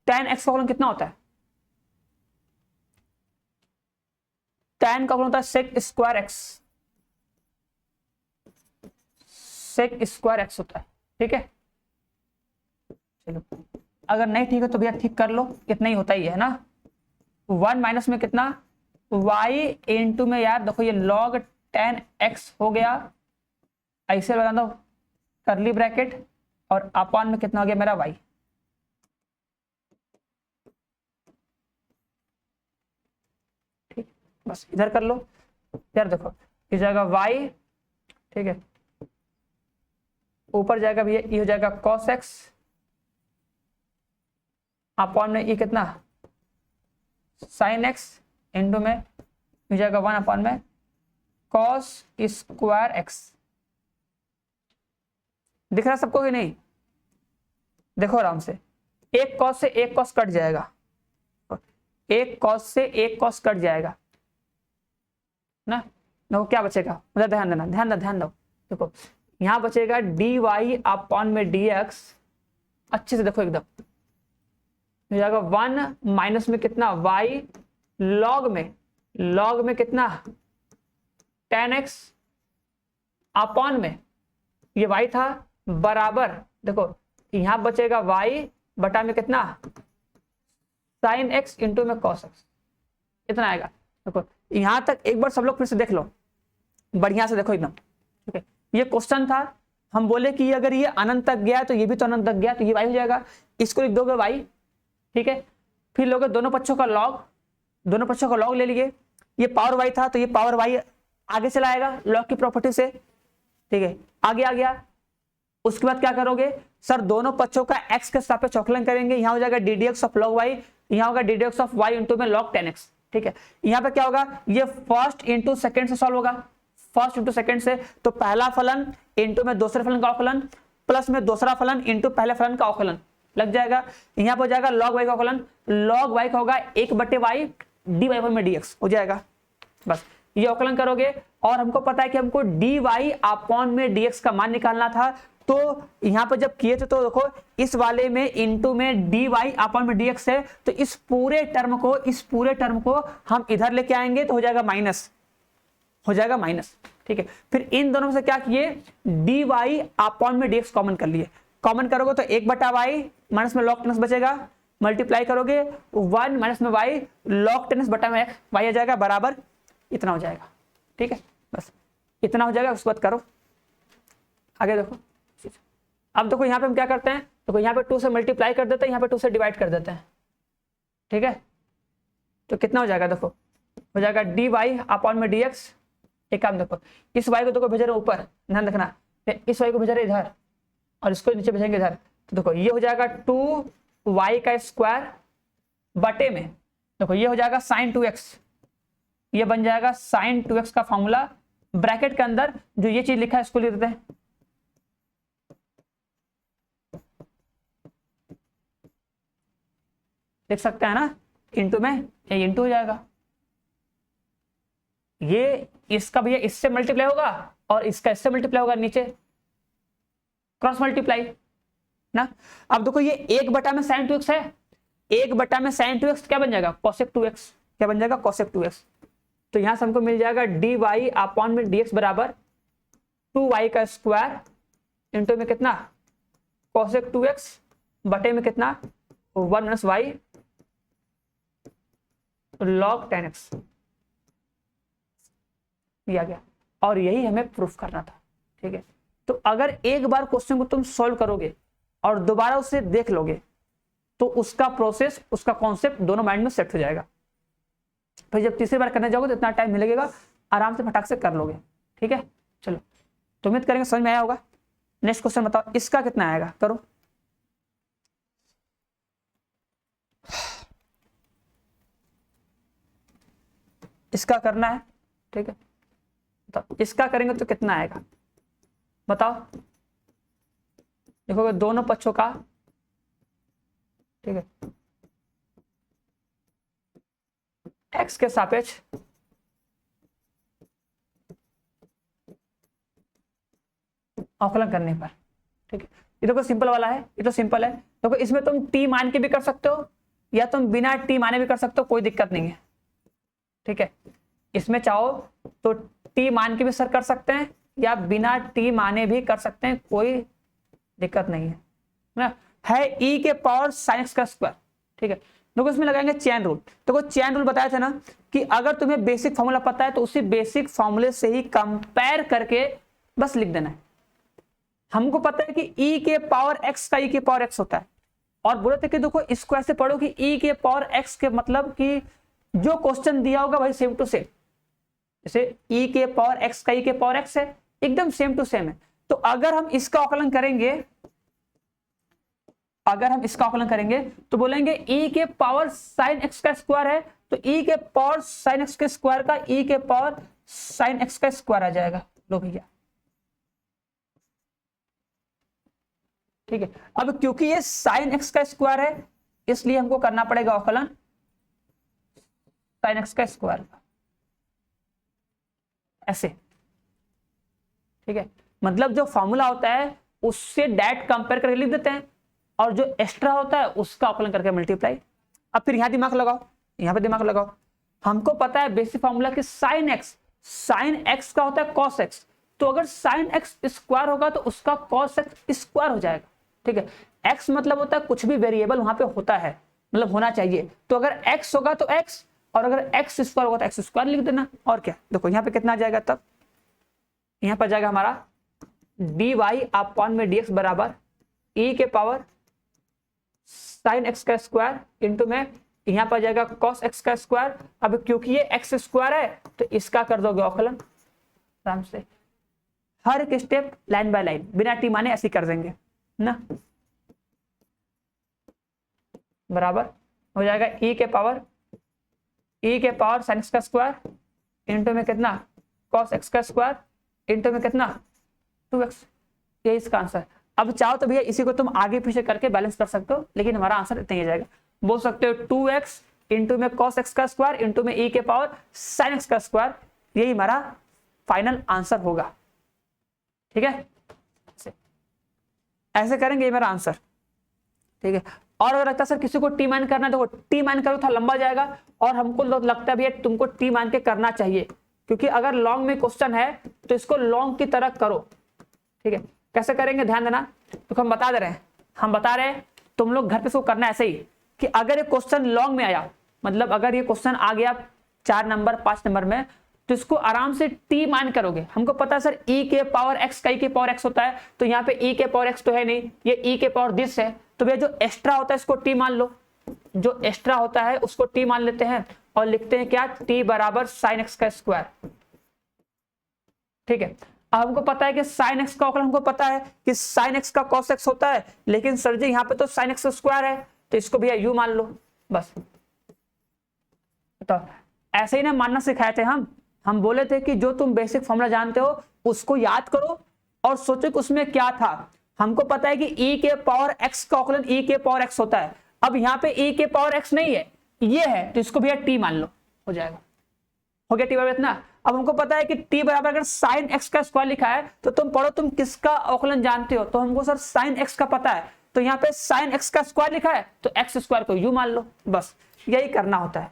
tan x का अवकलन कितना होता है, tan का अवकलन होता है sec square x, sec square x होता है। ठीक है, चलो अगर नहीं ठीक है तो भैया ठीक कर लो, इतना ही होता ही है ना। 1 माइनस में कितना y इंटू में यार देखो ये log tan x हो गया, ऐसे लगा दो करली ब्रैकेट, और अपॉन में कितना हो गया मेरा y। ठीक, बस इधर कर लो यार, देखो इस जाएगा y, ठीक है, ऊपर जाएगा भैया ये हो जाएगा cos x, अपॉन में ये कितना sin x इंटू में हो जाएगा 1 अपॉन में cos स्क्वायर x। दिख रहा सबको कि नहीं, देखो आराम से, एक cos से एक cos कट जाएगा, एक cos से एक cos कट जाएगा ना, देखो क्या बचेगा, मुझे ध्यान देना, ध्यान दो, देखो यहां बचेगा dy अपॉन में dx, अच्छे से देखो एकदम, हो जाएगा 1 माइनस में कितना y log में कितना tan x अपॉन में ये y था बराबर, देखो यहां बचेगा y बटा में कितना sin x इंटू में cos x, इतना आएगा। देखो यहां तक एक बार सब लोग फिर से देख लो, बढ़िया से देखो एकदम। ठीक है, ये क्वेश्चन था, हम बोले कि अगर ये अनंत तक गया तो ये भी तो अनंत तक गया, तो ये y हो जाएगा, इसको लिख दोगे y। ठीक है, फिर लोगे दोनों पक्षों का लॉग ले लिए, ये पावर y था तो ये पावर y आगे चला आएगा लॉग की प्रॉपर्टी से। ठीक है, आगे आ गया, उसके बाद क्या करोगे सर, दोनों पक्षों का x के सापेक्ष अवकलन करेंगे, यहां हो जाएगा ddx ऑफ log y, यहां होगा ddx ऑफ y इंटू में log tan x। ठीक है, यहां पे क्या होगा, ये फर्स्ट इंटू सेकंड से सॉल्व होगा, फर्स्ट इंटू सेकंड से, तो पहला फलन इंटू में दूसरे फलन का अवकलन प्लस में दूसरा फलन इंटू पहले फलन का अवकलन लग जाएगा, यहां पर हो जाएगा log y का अवकलन, log y का होगा 1/y dy में dx हो जाएगा। बस ये अवकलन करोगे, और हमको पता है कि हमको dy अपॉन में dx का मान निकालना था, तो यहां पर जब किए थे तो देखो इस वाले में इंटू में dy अपॉन में dx है, तो इस पूरे टर्म को हम इधर लेके आएंगे तो हो जाएगा माइनस। ठीक है, फिर इन दोनों में से क्या किए, dy अपॉन में dx कॉमन कर लिए, कॉमन करोगे तो 1/y माइनस में log tan x बचेगा, मल्टीप्लाई करोगे 1 माइनस में y log tan x बटा में x, y आ जाएगा बराबर इतना हो जाएगा। ठीक है, बस इतना हो जाएगा, उसके बाद करो आगे। देखो अब देखो यहाँ पे हम क्या करते हैं, देखो यहाँ पे 2 से मल्टीप्लाई कर देते हैं, यहाँ पे 2 से डिवाइड कर देते हैं। ठीक है, तो कितना हो जाएगा, देखो हो जाएगा dy अपॉन में dx। एक काम देखो, इस y को देखो भेज रहे ऊपर, ध्यान रखना, इस y को भेज रहे इधर और इसको नीचे भेजेंगे इधर, तो देखो ये हो जाएगा 2y का स्क्वायर बटे में, देखो ये हो जाएगा sin 2x, ये बन जाएगा sin 2x का फॉर्मूला, ब्रैकेट के अंदर जो ये चीज लिखा है इसको लिख देते हैं, लिख सकते हैं ना, इंटू में ये इंटू हो जाएगा, ये इसका भैया इससे मल्टीप्लाई होगा और इसका इससे मल्टीप्लाई होगा, नीचे क्रॉस मल्टीप्लाई ना। अब देखो ये 1 में sin 2x है, 1 में sin 2x क्या बन जाएगा, cosec 2x, क्या बन जाएगा cosec 2x, तो यहां से हमको मिल जाएगा dy अपॉन में dx बराबर 2y का स्क्वायर इंटू में कितना cosec 2x बटे में कितना 1 minus y log tan x, ये आ गया, और यही हमें प्रूफ करना था। ठीक है, तो अगर एक बार क्वेश्चन को तुम सॉल्व करोगे और दोबारा उसे देख लोगे तो उसका प्रोसेस, उसका कॉन्सेप्ट दोनों माइंड में सेट हो जाएगा। फिर जब तीसरी बार करने जाओगे तो इतना टाइम मिलेगा, आराम से फटाक से कर लोगे। ठीक है, चलो, तो उम्मीद करेंगे समझ में आया होगा। नेक्स्ट क्वेश्चन बताओ, इसका कितना आएगा, करो। इसका करना है, ठीक है, तो इसका करेंगे तो कितना आएगा बताओ। देखोगे दोनों पक्षों का, ठीक है, x के सापेक्ष अवकलन करने पर, ठीक है। ये देखो सिंपल वाला है, ये तो सिंपल है। देखो इसमें तुम t मान के भी कर सकते हो या तुम बिना t माने भी कर सकते हो, कोई दिक्कत नहीं है। ठीक है, इसमें चाहो तो t मान के भी सर कर सकते हैं या बिना t माने भी कर सकते हैं, कोई दिक्कत नहीं है ना। है e के पावर sin x का स्क्वायर, ठीक है। देखो इसमें लगाएंगे चेन रूल। देखो चेन रूल बताया था ना कि अगर तुम्हें बेसिक फॉर्मूला पता है तो उसी बेसिक फॉर्मूले से ही कंपेयर करके बस लिख देना है। हमको पता है कि e के पावर x का e के पावर x होता है, और बोले थे कि देखो इसको ऐसे पढ़ो कि e के पावर x के मतलब कि जो क्वेश्चन दिया होगा भाई सेम टू सेम, जैसे e के पावर x का e के पावर x है, एकदम सेम टू सेम है। तो अगर हम इसका आकलन करेंगे, अगर हम इसका आकलन करेंगे तो बोलेंगे e के पावर साइन x का स्क्वायर है, तो e के पावर साइन x के स्क्वायर का e के पावर साइन x का स्क्वायर आ जाएगा। लो भैया, ठीक है। अब क्योंकि ये साइन x का स्क्वायर है इसलिए हमको करना पड़ेगा अवकलन साइन x का स्क्वायर का, ऐसे, ठीक है। मतलब जो फॉर्मूला होता है उससे डायरेक्ट कंपेयर करके लिख देते हैं, और जो एक्स्ट्रा होता है उसका अवकलन करके मल्टीप्लाई। अब फिर यहां दिमाग लगाओ, यहां पे दिमाग लगाओ। हमको पता है बेसिक फॉर्मूला कि साइन एक्स का होता है कॉस एक्स, तो अगर साइन एक्स स्क्वायर होगा तो उसका कॉस एक्स स्क्वायर हो जाएगा। ठीक है, एक्स मतलब होता है कुछ भी वेरिएबल वहां पे होता है, मतलब होना चाहिए। तो अगर एक्स होगा तो एक्स, और अगर एक्स स्क्वायर होगा तो एक्स स्क्वायर लिख देना। और क्या, देखो यहाँ पे कितना आ जाएगा, तब यहाँ पर जाएगा हमारा डी वाई अपॉन में डी एक्स बराबर ई के पावर साइन एक्स का स्क्वायर इंटू में यहाँ पर जाएगा कॉस एक्स का स्क्वायर। अब क्योंकि ये एक्स स्क्वायर है तो इसका कर दोगे अवकलन आराम से, हर एक स्टेप लाइन बाय लाइन बिना टी माने ऐसे कर देंगे ना, बराबर हो जाएगा ई के पावर साइन एक्स का स्क्वायर इंटू में कितना कॉस एक्स का स्क्वायर इंटू में कितना 2x, ये इसका आंसर। अब चाहो तो भैया इसी को तुम आगे पीछे करके बैलेंस कर सकते हो, लेकिन हमारा आंसर इतना ही आ जाएगा। बोल सकते हो 2x इंटू में कॉस एक्स का स्क्वायर इंटू में ई के पावर साइन एक्स का स्क्वायर, यही हमारा फाइनल आंसर होगा। ठीक है, ऐसे करेंगे, ये मेरा आंसर। ठीक है, और अगर लगता है सर किसी को टी मान करना है, देखो टी मान करो था लंबा जाएगा, और हमको लगता है भैया तुमको टी मान के करना चाहिए, क्योंकि अगर लॉन्ग में क्वेश्चन है तो इसको लॉन्ग की तरह करो। ठीक है, कैसे करेंगे ध्यान देना, तो हम बता रहे हैं तुम लोग घर पे इसको करना ऐसे ही कि अगर ये क्वेश्चन लॉन्ग में आया, मतलब अगर ये क्वेश्चन आ गया 4 नंबर 5 नंबर में, तो इसको आराम से टी मान करोगे। हमको पता है सर ई के पावर एक्स का ई के पावर एक्स होता है, तो यहाँ पे ई के पावर एक्स तो है नहीं, ये ई के पावर दिस है, तो भैया जो एक्स्ट्रा होता है इसको टी मान लो, जो एक्स्ट्रा होता है उसको टी मान लेते हैं और लिखते हैं क्या, टी बराबर साइन एक्स का स्क्वायर। ठीक है, अब हमको पता है कि साइन एक्स का हमको पता है कि साइन एक्स का कॉस एक्स होता है, लेकिन सर जी यहाँ पे तो साइन एक्स का स्क्वायर है, तो इसको भैया यू मान लो बस। तो ऐसे ही ना मानना सिखाए थे हम बोले थे कि जो तुम बेसिक फॉर्मूला जानते हो उसको याद करो और सोचो कि उसमें क्या था। हमको पता है कि e के पावर x का औकलन e के पावर x होता है। अब यहाँ पे e के पावर x नहीं है, ये है, तो इसको भैया t मान लो, हो जाएगा। हो गया t बराबर इतना। अब हमको पता है कि t बराबर अगर साइन x का स्क्वायर लिखा है तो तुम पढ़ो तुम किसका औकलन जानते हो, तो हमको सर साइन x का पता है, तो यहाँ पे साइन x का स्क्वायर लिखा है तो x स्क्वायर को u मान लो, बस यही करना होता है।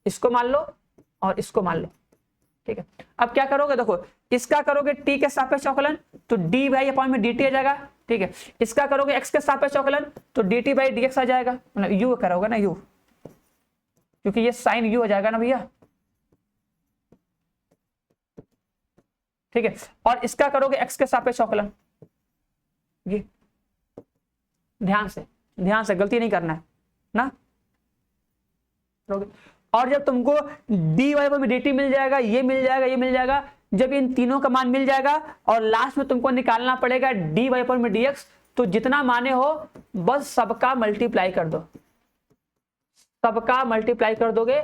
इसको मान लो और इसको मान लो। ठीक है, अब क्या करोगे, देखो इसका करोगे t के सापेक्ष औकलन तो d बाई अपॉन में dt आ जाएगा। ठीक है, इसका करोगे x के सापेक्ष औकलन तो dt बाई dx आ जाएगा, मतलब u करोगे ना, u, क्योंकि ये साइन u हो जाएगा ना भैया। ठीक है, और इसका करोगे x के सापेक्ष औकलन, ये ध्यान से ध्यान से, गलती नहीं करना है ना। और जब तुमको dy पर dt मिल जाएगा, ये मिल जाएगा, ये मिल जाएगा, जब इन तीनों का मान मिल जाएगा और लास्ट में तुमको निकालना पड़ेगा dy पर dx, तो जितना माने हो बस सबका मल्टीप्लाई कर दो, सबका मल्टीप्लाई कर दोगे,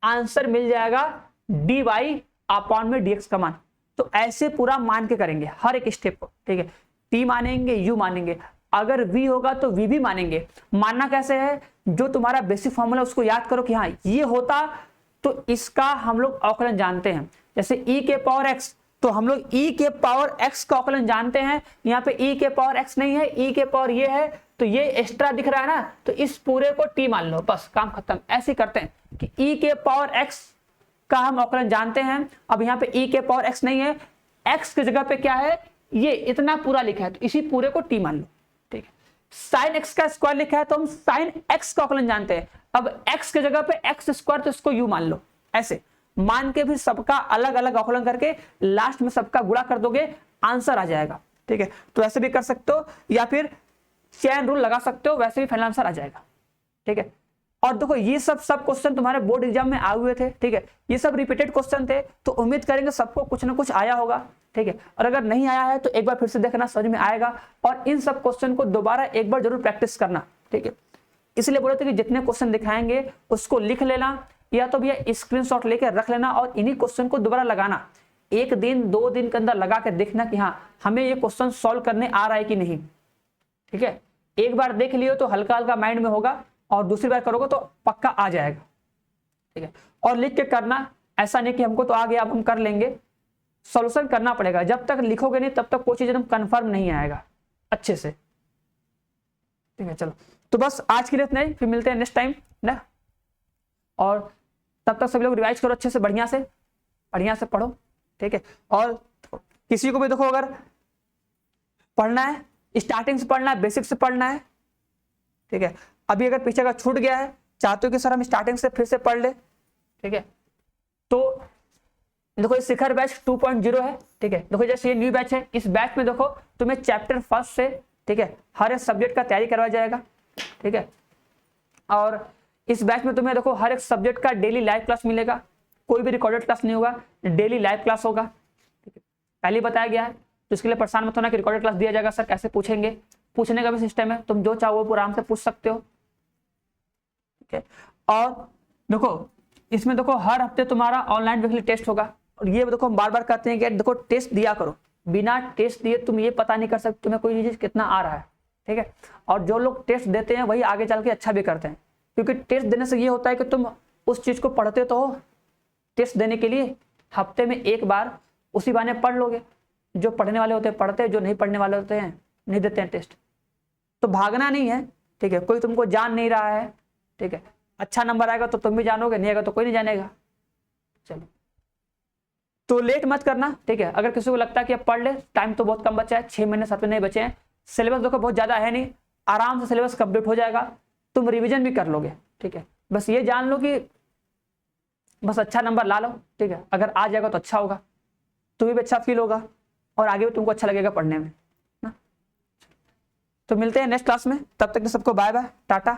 आंसर मिल जाएगा dy अपॉन में dx का मान। तो ऐसे पूरा मान के करेंगे हर एक स्टेप को, ठीक है। t मानेंगे, u मानेंगे, अगर v होगा तो v भी मानेंगे। मानना कैसे है, जो तुम्हारा बेसिक फॉर्मूला उसको याद करो कि हाँ ये होता तो इसका हम लोग अवकलन जानते हैं। जैसे e के पावर x, तो हम लोग e के पावर x का अवकलन जानते हैं। यहाँ पे e के पावर x नहीं है, e के पावर ये है, तो ये एक्स्ट्रा दिख रहा है ना, तो इस पूरे को t मान लो, बस काम खत्म। ऐसे करते हैं कि e के पावर x का हम अवकलन जानते हैं। अब यहाँ पे e के पावर x नहीं है, x की जगह पे क्या है, ये इतना पूरा लिखा है, तो इसी पूरे को t मान लो, ठीक है। साइन x का स्क्वायर लिखा है तो हम साइन x का अवकलन जानते हैं। अब x की जगह पे x स्क्वायर, तो इसको u मान लो। ऐसे मान के भी सबका अलग अलग अवकलन करके लास्ट में सबका गुणा कर दोगे, आंसर आ जाएगा, ठीक है। तो ऐसे भी कर सकते हो या फिर चेन रूल लगा सकते हो, वैसे भी फाइनल आंसर आ जाएगा, ठीक है। और देखो ये सब क्वेश्चन तुम्हारे बोर्ड एग्जाम में आए हुए थे, ठीक है। ये सब रिपीटेड क्वेश्चन थे, तो उम्मीद करेंगे सबको कुछ ना कुछ आया होगा, ठीक है। और अगर नहीं आया है तो एक बार फिर से देखना, समझ में आएगा। और इन सब क्वेश्चन को दोबारा एक बार जरूर प्रैक्टिस करना, ठीक है। इसलिए बोले थे कि जितने क्वेश्चन दिखाएंगे उसको लिख लेना, या तो भैया स्क्रीनशॉट लेके रख लेना और इन्हीं क्वेश्चन को दोबारा लगाना। एक दिन 2 दिन के अंदर लगा के देखना कि हाँ हमें ये क्वेश्चन सॉल्व करने आ रहा है कि नहीं, ठीक है। एक बार देख लियो तो हल्का हल्का माइंड में होगा, और दूसरी बार करोगे तो पक्का आ जाएगा, ठीक है। और लिख के करना, ऐसा नहीं कि हमको तो आ गया अब हम कर लेंगे, सॉल्यूशन करना पड़ेगा। जब तक लिखोगे नहीं तब तक कोई चीज एकदम कंफर्म नहीं आएगा अच्छे से, ठीक है। चलो तो बस आज के लिए इतना ही, फिर मिलते हैं नेक्स्ट टाइम ना। और तब तक सभी लोग रिवाइज करो अच्छे से, बढ़िया से पढ़ो, ठीक है। और किसी को भी देखो अगर पढ़ना है, स्टार्टिंग से पढ़ना है, बेसिक से पढ़ना है, ठीक है। अभी अगर पीछे का छूट गया है, चाहते हो कि सर हम स्टार्टिंग से फिर से पढ़ ले, ठीक है, तो देखो ये शिखर बैच 2.0 है, ठीक है। देखो जैसे ये न्यू बैच है, इस बैच में देखो तुम्हें चैप्टर 1 से, ठीक है, हर एक सब्जेक्ट का तैयारी करवाया जाएगा, ठीक है। और इस बैच में तुम्हें देखो हर एक सब्जेक्ट का डेली लाइव क्लास मिलेगा, कोई भी रिकॉर्डेड क्लास नहीं होगा, डेली लाइव क्लास होगा, ठीक है। पहले बताया गया है, तो इसके लिए परेशान मत होना कि रिकॉर्डेड क्लास दिया जाएगा सर कैसे पूछेंगे, पूछने का भी सिस्टम है, तुम जो चाहो वो आराम से पूछ सकते हो, ठीक है। और देखो इसमें देखो हर हफ्ते तुम्हारा ऑनलाइन वीकली टेस्ट होगा, और ये देखो हम बार बार कहते हैं कि देखो टेस्ट दिया करो, बिना टेस्ट दिए तुम ये पता नहीं कर सकते तुम्हें कोई चीज कितना आ रहा है, ठीक है। और जो लोग टेस्ट देते हैं वही आगे चल के अच्छा भी करते हैं, क्योंकि टेस्ट देने से ये होता है कि तुम उस चीज को पढ़ते तो हो, टेस्ट देने के लिए हफ्ते में एक बार उसी बहाने पढ़ लोगे। जो पढ़ने वाले होते हैं पढ़ते हैं, जो नहीं पढ़ने वाले होते हैं नहीं देते हैं टेस्ट। तो भागना नहीं है, ठीक है, कोई तुमको जान नहीं रहा है, ठीक है। अच्छा नंबर आएगा तो तुम भी जानोगे, नहीं आएगा तो कोई नहीं जानेगा। चलो तो लेट मत करना, ठीक है। अगर किसी को लगता है कि अब पढ़ ले, टाइम तो बहुत कम बचा है, 6 महीने 7 महीने बचे हैं, सिलेबस देखो बहुत ज्यादा है नहीं, आराम से सिलेबस कंप्लीट हो जाएगा, तुम रिवीजन भी कर लोगे, ठीक है। बस ये जान लो कि बस अच्छा नंबर ला लो, ठीक है। अगर आ जाएगा तो अच्छा होगा, तुम्हें भी अच्छा फील होगा और आगे भी तुमको अच्छा लगेगा पढ़ने में ना। तो मिलते हैं नेक्स्ट क्लास में, तब तक सबको बाय बाय, टाटा।